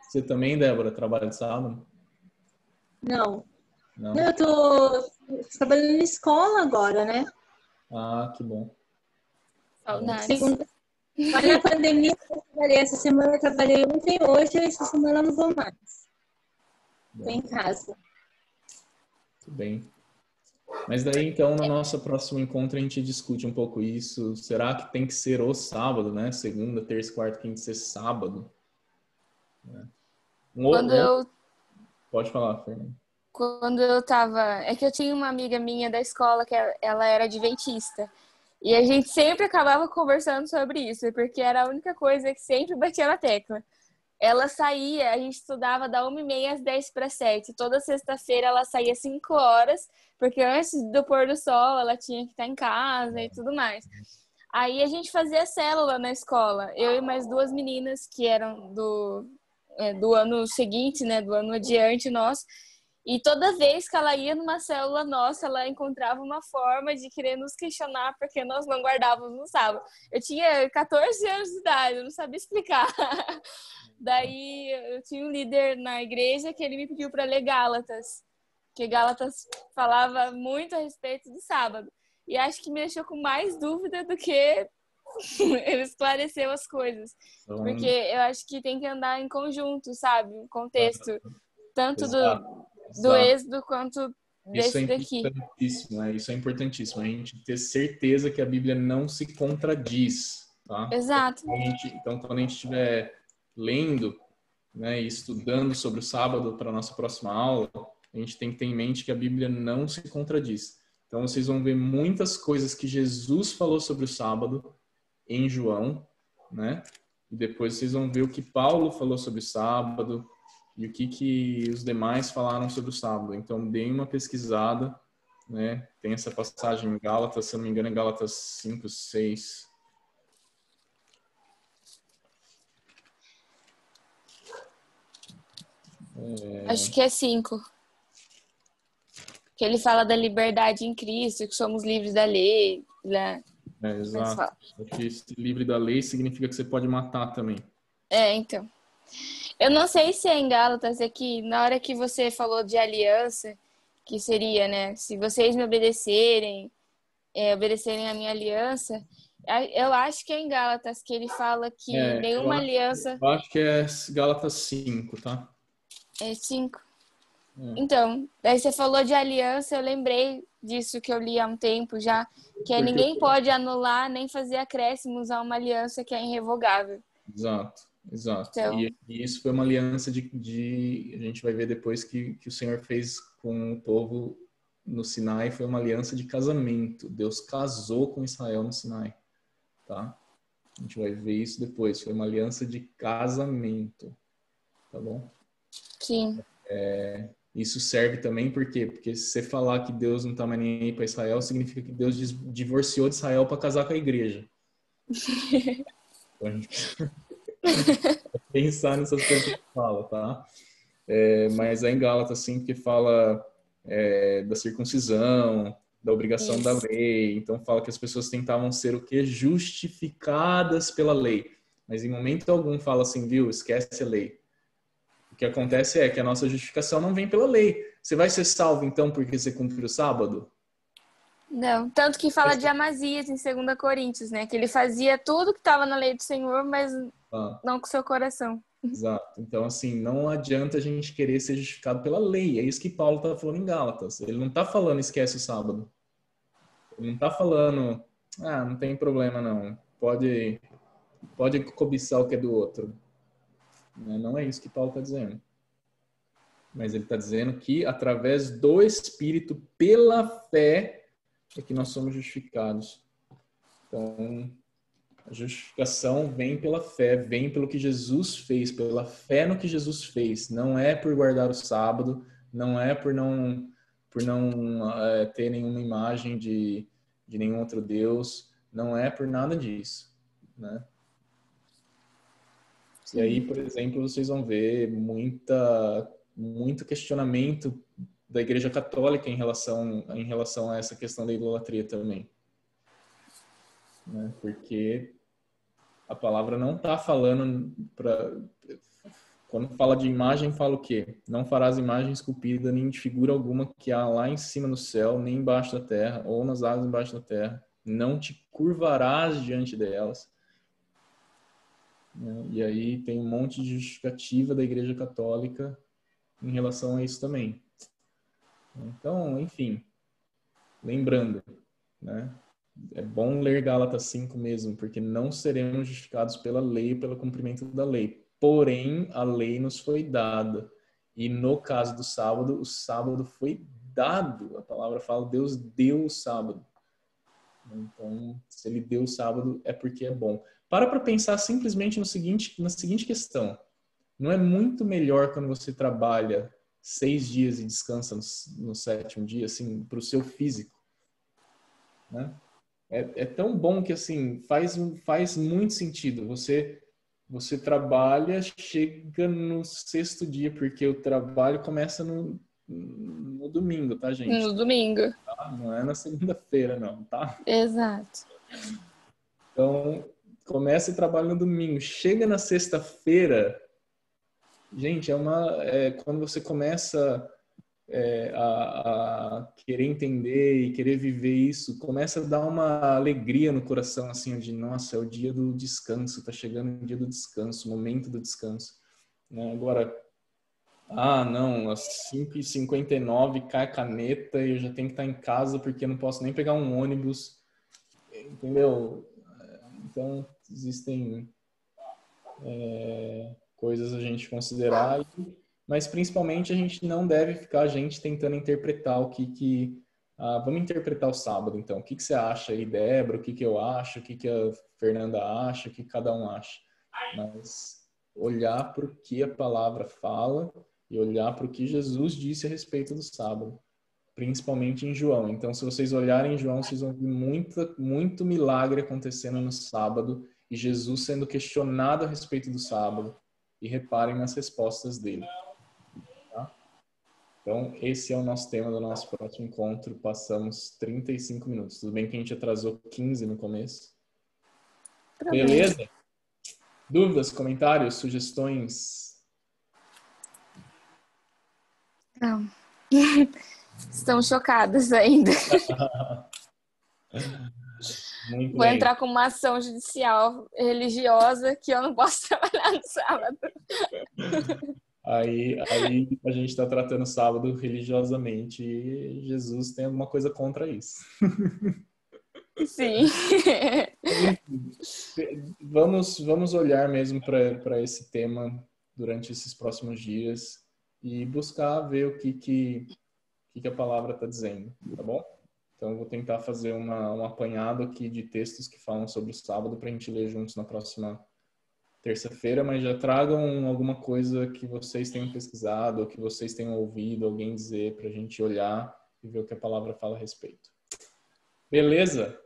Você também, Débora, trabalha de sábado?
Não.
Não?
Eu tô trabalhando na escola agora, né?
Ah, que bom.
Saudades.
Segunda. Mas na pandemia eu trabalhei essa semana, eu trabalhei ontem, hoje, essa semana eu não vou mais. Tô em casa.
Tudo bem. Mas daí, então, no nosso próximo encontro, a gente discute um pouco isso. Será que tem que ser o sábado, né? Segunda, terça, quarta, quinta, ser sábado? Pode falar, Fernanda.
Quando eu tava... É que eu tinha uma amiga minha da escola que ela era adventista. E a gente sempre acabava conversando sobre isso, porque era a única coisa que sempre batia na tecla. Ela saía, a gente estudava da 1h30 às 6:50. Toda sexta-feira ela saía 5 horas, porque antes do pôr do sol ela tinha que estar em casa e tudo mais. Aí a gente fazia célula na escola. Eu e mais 2 meninas que eram do ano seguinte, né, do ano adiante nosso. E toda vez que ela ia numa célula nossa, ela encontrava uma forma de querer nos questionar porque nós não guardávamos no sábado. Eu tinha 14 anos de idade, eu não sabia explicar. Daí eu tinha um líder na igreja que ele me pediu para ler Gálatas, que Gálatas falava muito a respeito do sábado. E acho que me deixou com mais dúvida do que ele esclareceu as coisas. Porque eu acho que tem que andar em conjunto, sabe? Um contexto, tanto do Êxodo quanto desse daqui.
Importantíssimo, né? Isso é importantíssimo. A gente ter certeza que a Bíblia não se contradiz, tá?
Exato.
Então, quando a gente estiver lendo, né, e estudando sobre o sábado para a nossa próxima aula, a gente tem que ter em mente que a Bíblia não se contradiz. Então, vocês vão ver muitas coisas que Jesus falou sobre o sábado em João, né? E depois vocês vão ver o que Paulo falou sobre o sábado e o que os demais falaram sobre o sábado. Então, deem uma pesquisada, né? Tem essa passagem em Gálatas, se eu não me engano, é Gálatas 5, 6.
Acho que é 5. Que ele fala da liberdade em Cristo, que somos livres da lei, né?
Exato. Porque esse livre da lei significa que você pode matar também.
Então. Eu não sei se é em Gálatas, é que na hora que você falou de aliança, que seria, né? Se vocês me obedecerem, obedecerem a minha aliança, Eu acho que é em Gálatas que ele fala que nenhuma aliança...
Eu acho que é Gálatas 5, tá?
É 5. Então, daí você falou de aliança, eu lembrei disso que eu li há um tempo já, que é ninguém pode anular nem fazer acréscimos a uma aliança que é irrevogável.
Exato.
Então...
E isso foi uma aliança a gente vai ver depois que o Senhor fez com o povo no Sinai, foi uma aliança de casamento. Deus casou com Israel no Sinai, tá? A gente vai ver isso depois. Foi uma aliança de casamento, tá bom?
Sim.
Isso serve também por quê? Porque se você falar que Deus não tá mais nem aí para Israel, significa que Deus divorciou de Israel para casar com a igreja. Então a gente precisa pensar nessas coisas que fala, tá? Mas é em Gálatas, assim, porque fala da circuncisão, da obrigação da lei. Então fala que as pessoas tentavam ser o quê? Justificadas pela lei. Mas em momento algum fala assim, viu? Esquece a lei. O que acontece é que a nossa justificação não vem pela lei. Você vai ser salvo, então, porque você cumpriu o sábado?
Não, tanto que fala de Amazias em 2 Coríntios, né? Que ele fazia tudo que estava na lei do Senhor, mas não com seu coração.
Exato. Então, assim, não adianta a gente querer ser justificado pela lei. É isso que Paulo está falando em Gálatas. Ele não está falando esquece o sábado. Ele não está falando, não tem problema não. Pode cobiçar o que é do outro. Não é isso que Paulo está dizendo. Mas ele está dizendo que através do Espírito, pela fé, é que nós somos justificados. Então, a justificação vem pela fé, vem pelo que Jesus fez, pela fé no que Jesus fez. Não é por guardar o sábado, não é por não ter nenhuma imagem de nenhum outro Deus, não é por nada disso, né? E aí, por exemplo, vocês vão ver muito questionamento da Igreja Católica em relação a essa questão da idolatria também. Né? Porque a palavra não está falando quando fala de imagem, fala o quê? Não farás imagem esculpida nem de figura alguma que há lá em cima no céu, nem embaixo da terra, ou nas águas embaixo da terra. Não te curvarás diante delas. E aí tem um monte de justificativa da Igreja Católica em relação a isso também. Então, enfim, lembrando, né? É bom ler Gálatas 5 mesmo, porque não seremos justificados pela lei, pelo cumprimento da lei. Porém, a lei nos foi dada. E no caso do sábado, o sábado foi dado. A palavra fala, Deus deu o sábado. Então, se ele deu o sábado, é porque é bom. Para pensar simplesmente na seguinte questão. Não é muito melhor quando você trabalha 6 dias e descansa no 7º dia, assim, para o seu físico? Né? É tão bom que, assim, faz muito sentido. Você trabalha, chega no 6º dia, porque o trabalho começa no domingo, tá, gente?
No domingo.
Tá? Não é na segunda-feira, não, tá?
Exato.
Então, começa o trabalho no domingo, chega na sexta-feira, gente, quando você começa a querer entender e querer viver isso, começa a dar uma alegria no coração, assim, de, nossa, é o dia do descanso, tá chegando o dia do descanso, o momento do descanso. Né? Agora, não, às 5h59 cai a caneta e eu já tenho que estar em casa porque eu não posso nem pegar um ônibus, entendeu? Então, existem coisas a gente considerar, mas principalmente a gente não deve ficar tentando interpretar vamos interpretar o sábado, então. O que você acha aí, Débora? O que eu acho? O que a Fernanda acha? O que cada um acha? Mas olhar para o que a palavra fala e olhar para o que Jesus disse a respeito do sábado, principalmente em João. Então, se vocês olharem em João, vocês vão ver muito milagre acontecendo no sábado e Jesus sendo questionado a respeito do sábado. E reparem nas respostas dele. Tá? Então, esse é o nosso tema do nosso próximo encontro. Passamos 35 minutos. Tudo bem que a gente atrasou 15 no começo? Beleza? Dúvidas, comentários, sugestões?
Não. Estão chocadas ainda.
Muito
Vou
bem.
entrar com uma ação judicial religiosa que eu não posso trabalhar no sábado.
Aí a gente está tratando o sábado religiosamente e Jesus tem alguma coisa contra isso.
Sim.
Vamos olhar mesmo para esse tema durante esses próximos dias e buscar ver o que a palavra está dizendo, tá bom? Então eu vou tentar fazer um apanhado aqui de textos que falam sobre o sábado para a gente ler juntos na próxima terça-feira, mas já tragam alguma coisa que vocês tenham pesquisado ou que vocês tenham ouvido alguém dizer para a gente olhar e ver o que a palavra fala a respeito. Beleza?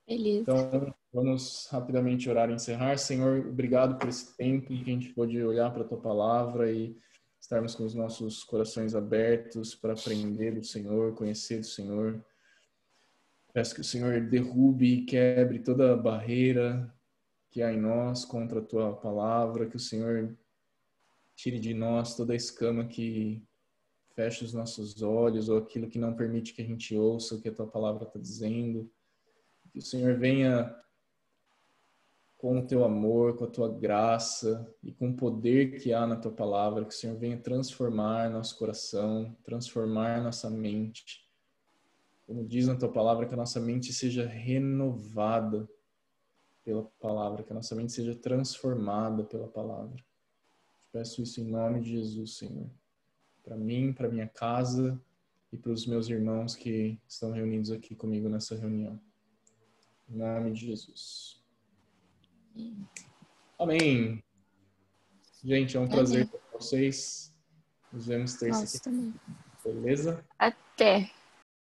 Beleza.
Então, vamos rapidamente orar e encerrar. Senhor, obrigado por esse tempo em que a gente pôde olhar para a Tua Palavra e estarmos com os nossos corações abertos para aprender do Senhor, conhecer do Senhor. Peço que o Senhor derrube e quebre toda a barreira que há em nós contra a Tua Palavra, que o Senhor tire de nós toda a escama que fecha os nossos olhos ou aquilo que não permite que a gente ouça o que a Tua Palavra está dizendo. Que o Senhor venha com o Teu amor, com a Tua graça e com o poder que há na Tua Palavra, que o Senhor venha transformar nosso coração, transformar nossa mente. Como diz na Tua Palavra, que a nossa mente seja renovada pela Palavra, que a nossa mente seja transformada pela Palavra. Peço isso em nome de Jesus, Senhor. Para mim, para minha casa e para os meus irmãos que estão reunidos aqui comigo nessa reunião. Em nome de Jesus. Amém. Gente, é um prazer com vocês. Nos vemos terça.
Nossa, também.
Beleza?
Até.